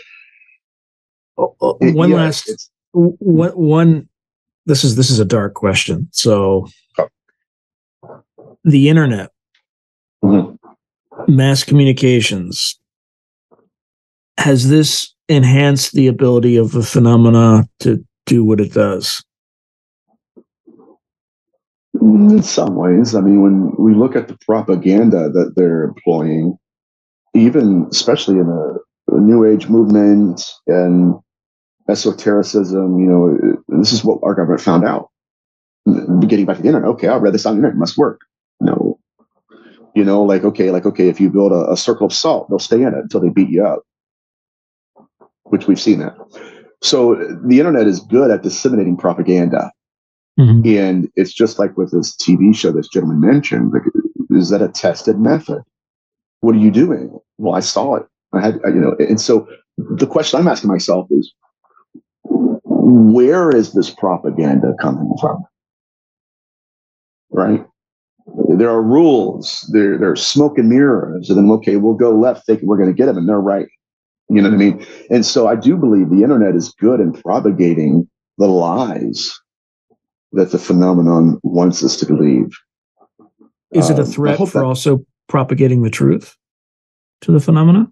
One. This is a dark question. So, the internet, mass communications. Has this enhanced the ability of a phenomena to do what it does? In some ways. I mean, when we look at the propaganda that they're employing, even especially in the New Age movement and esotericism, this is what our government found out. Getting back to the internet, okay, I read this on the internet, it must work. No. If you build a circle of salt, they'll stay in it until they beat you up. Which we've seen that. So the internet is good at disseminating propaganda. Mm-hmm. And it's just like with this TV show this gentleman mentioned. Like, is that a tested method? What are you doing? Well, I saw it. And so the question I'm asking myself is, where is this propaganda coming from? Right? There are rules. There are smoke and mirrors. And then, okay, we'll go left thinking we're going to get them, and they're right. You know what I mean? And so I do believe the internet is good in propagating the lies that the phenomenon wants us to believe. Is it a threat for also propagating the truth to the phenomena?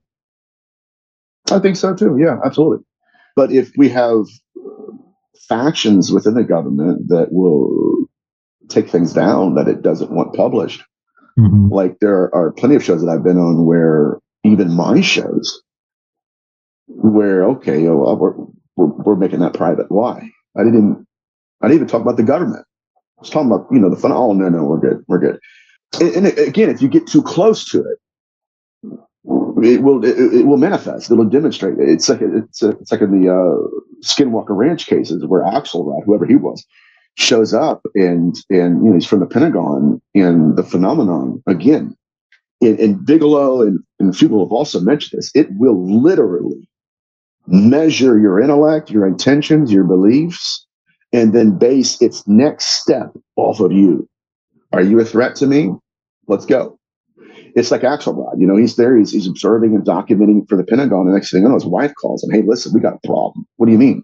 I think so too. Yeah, absolutely. But if we have factions within the government that will take things down that it doesn't want published, like there are plenty of shows that I've been on where even my shows, where we're making that private. Why? I didn't even talk about the government. I was talking about the fun. Oh no, we're good. And again, if you get too close to it, it will manifest. It'll demonstrate. It's like in the Skinwalker Ranch cases where Axelrod, whoever he was, shows up and he's from the Pentagon, and the phenomenon again And Bigelow and Fugel have also mentioned this. It will literally measure your intellect, your intentions, your beliefs, and then base its next step off of you. Are you a threat to me? Let's go. It's like Axelrod. He's there. He's observing and documenting for the Pentagon. The next thing you know, his wife calls him. Hey, listen, we got a problem. What do you mean?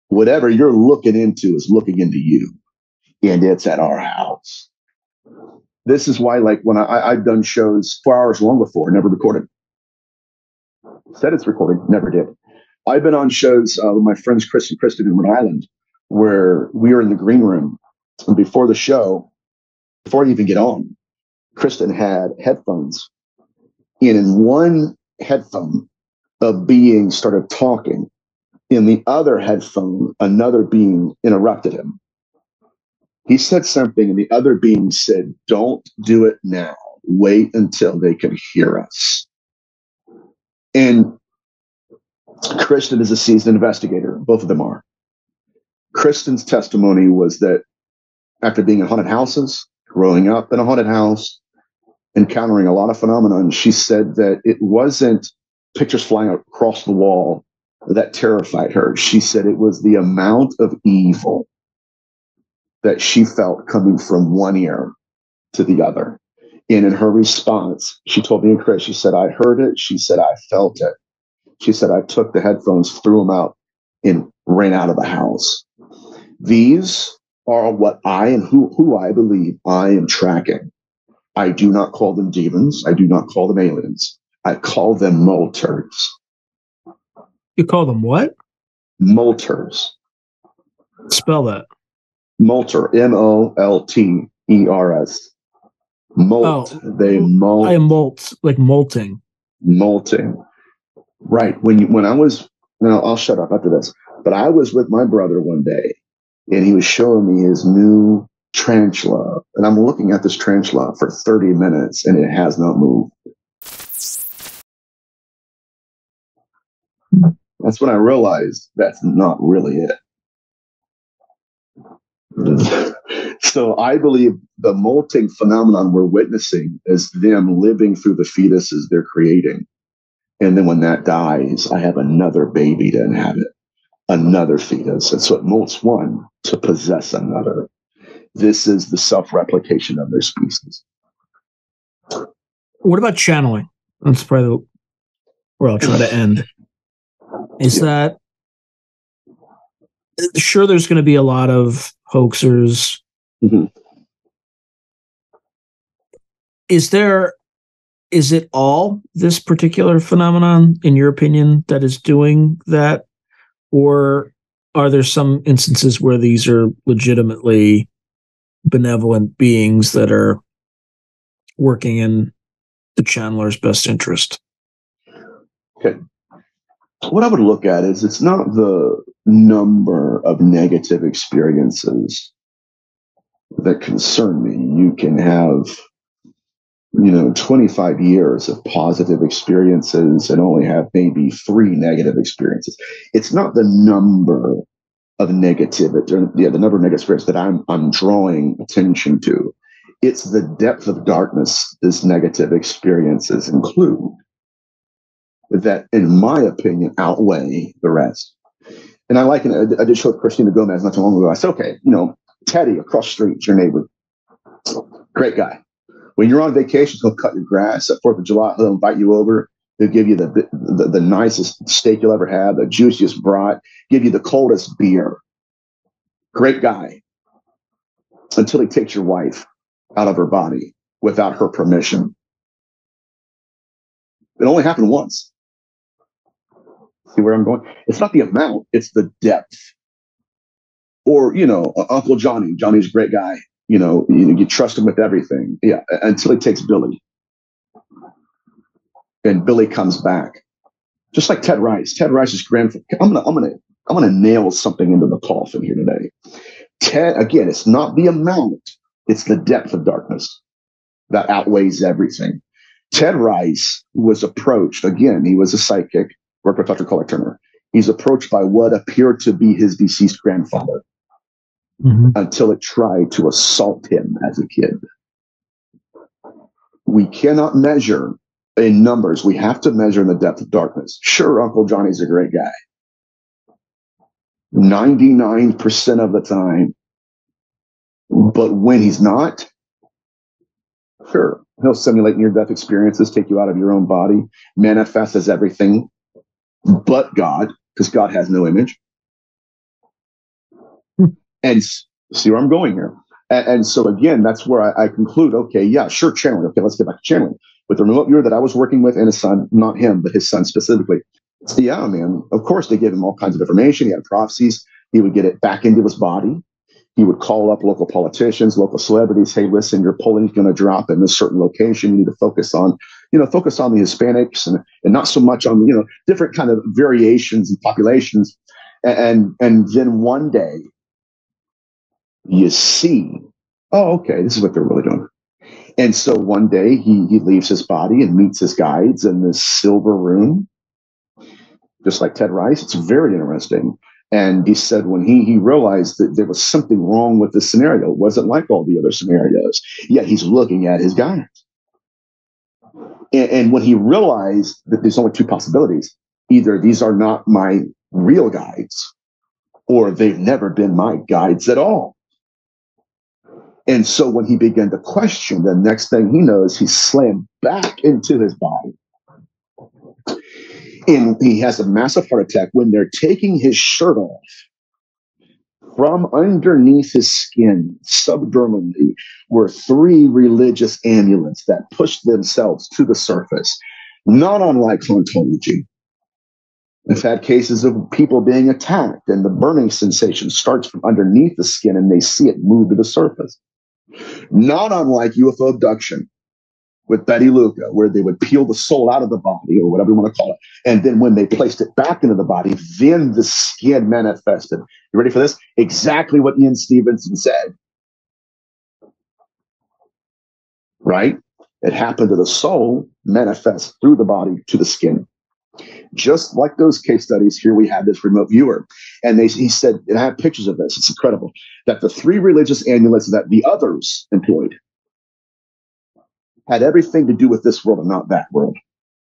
Whatever you're looking into is looking into you, and it's at our house. This is why, like, when I've done shows 4 hours long before, never recorded. Said it's recorded, never did. I've been on shows with my friends Chris and Kristen in Rhode Island, where we were in the green room, and before the show, before I even get on, Kristen had headphones, and in one headphone, a being started talking. In the other headphone, another being interrupted him. He said something, and the other being said, "Don't do it now. Wait until they can hear us." And Kristen is a seasoned investigator. Both of them are. Kristen's testimony was that after being in haunted houses, growing up in a haunted house, encountering a lot of phenomenon, she said that it wasn't pictures flying across the wall that terrified her. She said it was the amount of evil that she felt coming from one ear to the other. And in her response, she told me and Chris, she said, "I heard it." She said, "I felt it." She said, "I took the headphones, threw them out, and ran out of the house." These are what I and who I believe I am tracking. I do not call them demons. I do not call them aliens. I call them molters. You call them what? Molters. Spell that. Molter. Molters. Molt. Oh, They molt. I molt, like molting. Molting. Right. When I was, now I'll shut up after this, but I was with my brother one day, and he was showing me his new tarantula, and I'm looking at this tarantula for 30 minutes, and it has not moved. That's when I realized that's not really it. So I believe the molting phenomenon we're witnessing is them living through the fetuses they're creating. And then when that dies, I have another baby to inhabit, another fetus. And so it molts one to possess another. This is the self-replication of their species. What about channeling? That's probably where I'll try to end. Is that, sure, there's going to be a lot of hoaxers. Mm-hmm. Is it all this particular phenomenon, in your opinion, that is doing that? Or are there some instances where these are legitimately benevolent beings that are working in the channeler's best interest? Okay. What I would look at is it's not the number of negative experiences that concern me. You can have, 25 years of positive experiences and only have maybe 3 negative experiences. It's not the number of negativity, the number of negative experiences that I'm drawing attention to. It's the depth of darkness these negative experiences include that, in my opinion, outweigh the rest. And I did show Christina Gomez not too long ago. I said, okay, Teddy across the street, your neighbor, great guy. When you're on vacation, he'll cut your grass at 4th of July. He'll invite you over. He'll give you the nicest steak you'll ever have, the juiciest brat, give you the coldest beer. Great guy. Until he takes your wife out of her body without her permission. It only happened once. See where I'm going? It's not the amount, it's the depth. Or, Uncle Johnny. Johnny's a great guy. You trust him with everything. Yeah, until he takes Billy. And Billy comes back. Just like Ted Rice. Ted Rice's grandfather. I'm gonna nail something into the coffin here today. Ted, again, it's not the amount, it's the depth of darkness that outweighs everything. Ted Rice was approached, again, he was a psychic, worked with Dr. Collier Turner. He's approached by what appeared to be his deceased grandfather. Mm-hmm. Until it tried to assault him as a kid. we cannot measure in numbers. We have to measure in the depth of darkness. Sure, Uncle Johnny's a great guy. 99% of the time. But when he's not, sure, he'll simulate near-death experiences, take you out of your own body, manifest as everything but God, because God has no image. And see where I'm going here. And so, again, that's where I conclude, okay, yeah, sure, channeling. Okay, let's get back to channeling. With the remote viewer that I was working with and his son, not him, but his son specifically. So, yeah, man, of course, they gave him all kinds of information. He had prophecies. He would get it back into his body. He would call up local politicians, local celebrities. Hey, listen, your polling's going to drop in this certain location. You need to focus on the Hispanics and not so much on, different kind of variations and populations. And then one day you see, oh, okay, this is what they're really doing. And so one day he leaves his body and meets his guides in this silver room, just like Ted Rice. It's very interesting. And he said when he realized that there was something wrong with the scenario, it wasn't like all the other scenarios, yet he's looking at his guides. And when he realized that there's only two possibilities, either these are not my real guides, or they've never been my guides at all. And so when he began to question, the next thing he knows, he's slammed back into his body. And he has a massive heart attack when they're taking his shirt off. From underneath his skin, subdermally, were 3 religious amulets that pushed themselves to the surface, not unlike hauntology. I've had cases of people being attacked, and the burning sensation starts from underneath the skin, and they see it move to the surface. Not unlike UFO abduction with Betty Luca, where they would peel the soul out of the body, or whatever you want to call it. And then when they placed it back into the body, then the skin manifested. You ready for this? Exactly what Ian Stevenson said. Right? It happened to the soul, manifest through the body to the skin. Just like those case studies, here we have this remote viewer. And he said, and I have pictures of this, it's incredible, that the 3 religious amulets that the others employed had everything to do with this world and not that world.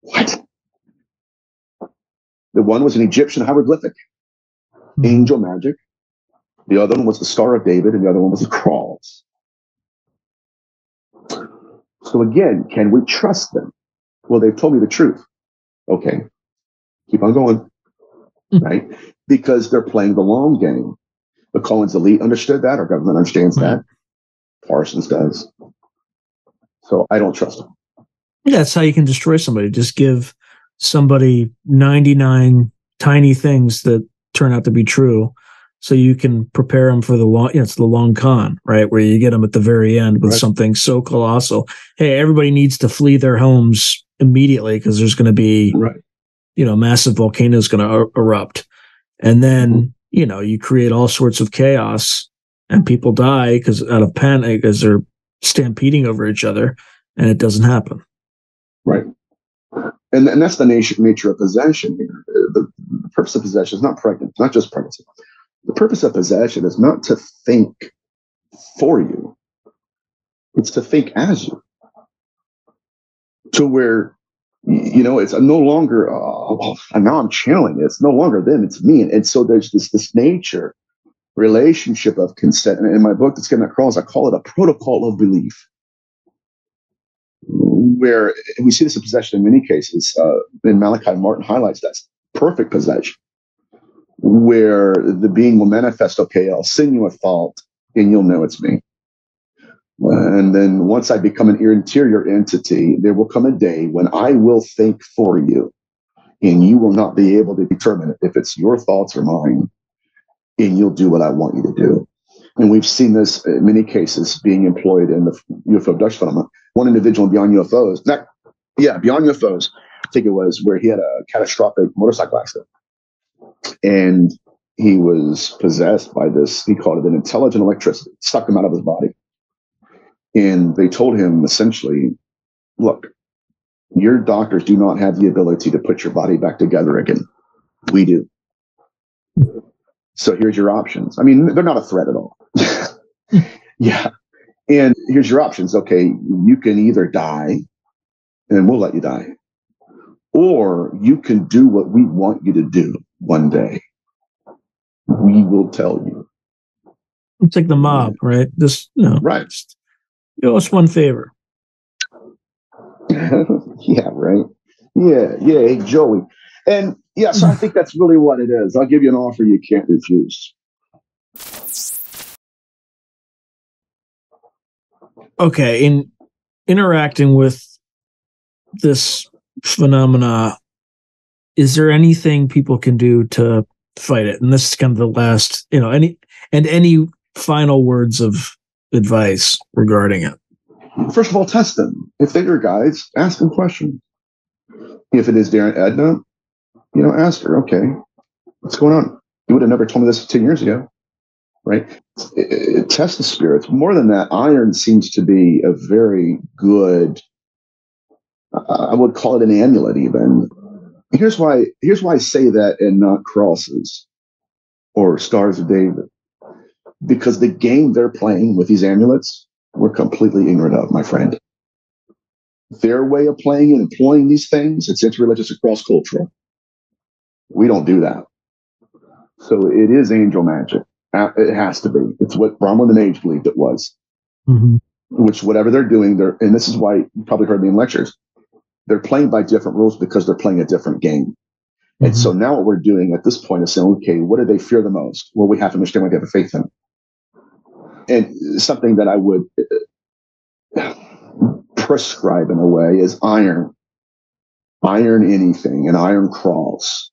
What? The one was an Egyptian hieroglyphic, angel magic. The other one was the Star of David, and the other one was the cross. So again, can we trust them? Well, they've told me the truth. Okay, keep on going, right? Because they're playing the long game. The Collins elite understood that. Our government understands that. Parsons does. So I don't trust them. Yeah, that's how you can destroy somebody. Just give somebody 99 tiny things that turn out to be true, so you can prepare them for the long. It's the long con, right? Where you get them at the very end with something so colossal. Hey, everybody needs to flee their homes immediately because there's going to be, massive volcanoes going to erupt, and then you create all sorts of chaos, and people die because out of panic as they're stampeding over each other, and it doesn't happen. Right. And that's the nature of possession here. The purpose of possession is not not just pregnancy. The purpose of possession is not to think for you. It's to think as you. To where, it's no longer, now I'm channeling it. It's no longer them, it's me. And so there's this nature, relationship of consent. And in my book, that's getting across, I call it a protocol of belief. Where we see this in possession in many cases. And Malachi Martin highlights that perfect possession, where the being will manifest, okay, I'll send you a thought and you'll know it's me. And then once I become an interior entity, there will come a day when I will think for you, and you will not be able to determine if it's your thoughts or mine, and you'll do what I want you to do. And we've seen this in many cases being employed in the UFO abduction phenomenon. One individual in Beyond UFOs, Beyond UFOs, I think it was, where he had a catastrophic motorcycle accident. And he was possessed by this, he called it an intelligent electricity, sucked him out of his body. And they told him essentially, look, your doctors do not have the ability to put your body back together again. We do. So here's your options. I mean, they're not a threat at all. Yeah. And here's your options. Okay, you can either die, and we'll let you die, or you can do what we want you to do one day. We will tell you. It's like the mob, right? Just, right. Just do us one favor. Yeah, right. Yeah, hey, Joey. And so I think that's really what it is. I'll give you an offer you can't refuse. Okay, in interacting with this phenomena, is there anything people can do to fight it? And this is kind of the last, any final words of advice regarding it? First of all, test them. If they're your guides, ask them questions. If it is Darren Edna, ask her, okay, what's going on? You would have never told me this 10 years ago, right? Test the spirits. More than that, iron seems to be a very good, I would call it an amulet even. Here's why I say that and not crosses or Stars of David. Because the game they're playing with these amulets, we're completely ignorant of, my friend. Their way of playing and employing these things, it's interreligious and cross-cultural. We don't do that. So it is angel magic. It has to be. It's what Brahma and Age believed it was. Mm-hmm. Which whatever they're doing, and this is why you probably heard me in lectures, they're playing by different rules because they're playing a different game. Mm-hmm. And so now what we're doing at this point is saying, okay, what do they fear the most? Well, we have to understand what they have a faith in. And something that I would prescribe in a way is iron. Iron anything, an iron cross,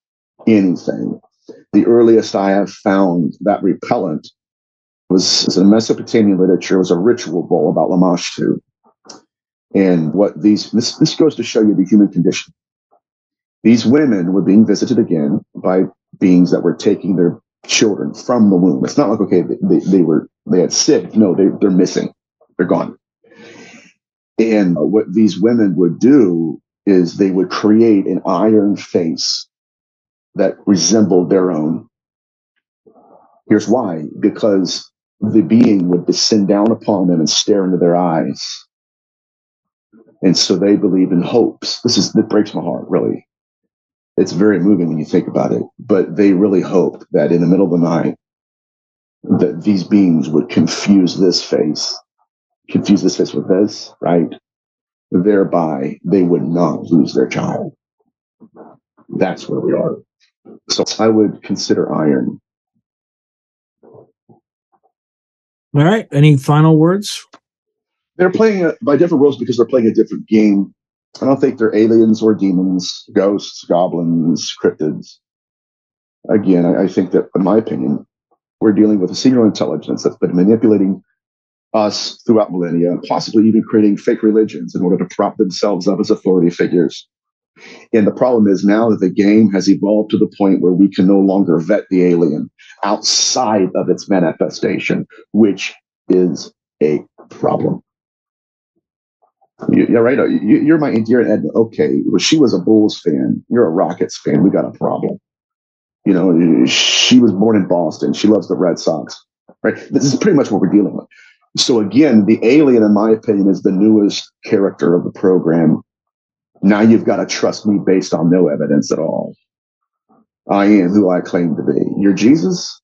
anything. The earliest I have found that repellent was in Mesopotamian literature, was a ritual bowl about Lamashtu. And what this goes to show you the human condition. These women were being visited again by beings that were taking their children from the womb. It's not like, okay, they had sick. No, they're missing. They're gone. And what these women would do is they would create an iron face that resembled their own. Here's why. Because the being would descend down upon them and stare into their eyes. And so they believe in hopes. It breaks my heart, really. It's very moving when you think about it. But they really hoped that in the middle of the night, that these beings would confuse this face with this, right? Thereby, they would not lose their child. That's where we are. So I would consider iron. All right. Any final words? They're playing by different rules because they're playing a different game. I don't think they're aliens or demons, ghosts, goblins, cryptids. Again, I think that, in my opinion, we're dealing with a singular intelligence that's been manipulating us throughout millennia, possibly even creating fake religions in order to prop themselves up as authority figures. And the problem is now that the game has evolved to the point where we can no longer vet the alien outside of its manifestation, which is a problem. Yeah, right. You're my dear Edna. Okay, well, she was a Bulls fan. You're a Rockets fan. We got a problem. She was born in Boston. She loves the Red Sox. Right. This is pretty much what we're dealing with. So again, the alien, in my opinion, is the newest character of the program. Now you've got to trust me based on no evidence at all. I am who I claim to be. You're Jesus?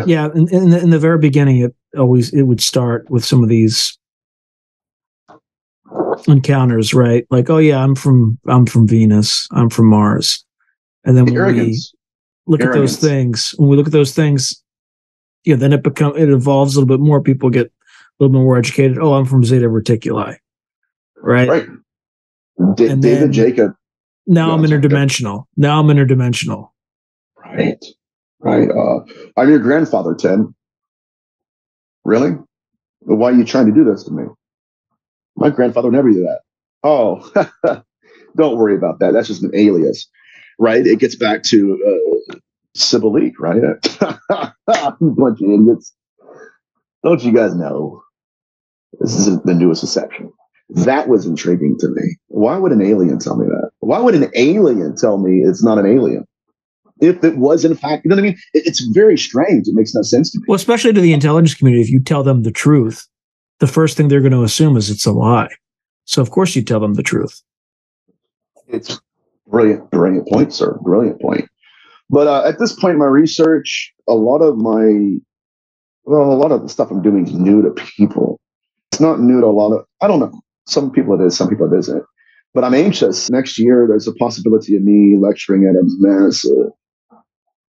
Yeah, in the very beginning, it would start with some of these encounters, right? Like, oh yeah, I'm from Venus, I'm from Mars, and then when we look at those things, then it evolves a little bit more. People get a little bit more educated. Oh, I'm from Zeta Reticuli, right? Right. David Jacob. Now I'm interdimensional. Right. Right. I'm your grandfather, Tim. Really? Why are you trying to do this to me? My grandfather never did that. Oh, don't worry about that. That's just an alias, right? It gets back to Sibylline, right? Bunch of idiots. Don't you guys know? This is the newest deception. That was intriguing to me. Why would an alien tell me that? Why would an alien tell me it's not an alien? if it was in fact, you know what I mean? It's very strange. It makes no sense to me. Well, especially to the intelligence community, if you tell them the truth, the first thing they're going to assume is it's a lie. So of course you tell them the truth. It's brilliant point, sir. Brilliant point. But at this point in my research, a lot of the stuff I'm doing is new to people. It's not new to a lot of, I don't know. Some people it is, some people it isn't. But I'm anxious. Next year, there's a possibility of me lecturing at a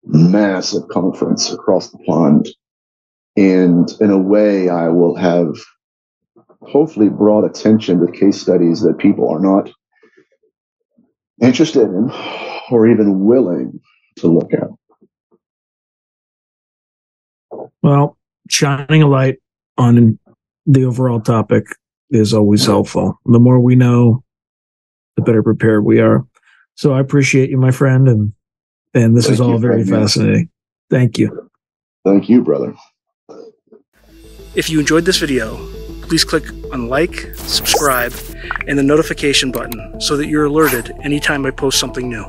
massive conference across the pond. And in a way, I will have hopefully brought attention to case studies that people are not interested in or even willing to look at. Well, shining a light on the overall topic is always helpful. The more we know, the better prepared we are. So I appreciate you, my friend, and this is all very fascinating. Thank you. Thank you, brother. If you enjoyed this video, please click on like, subscribe, and the notification button so that you're alerted anytime I post something new.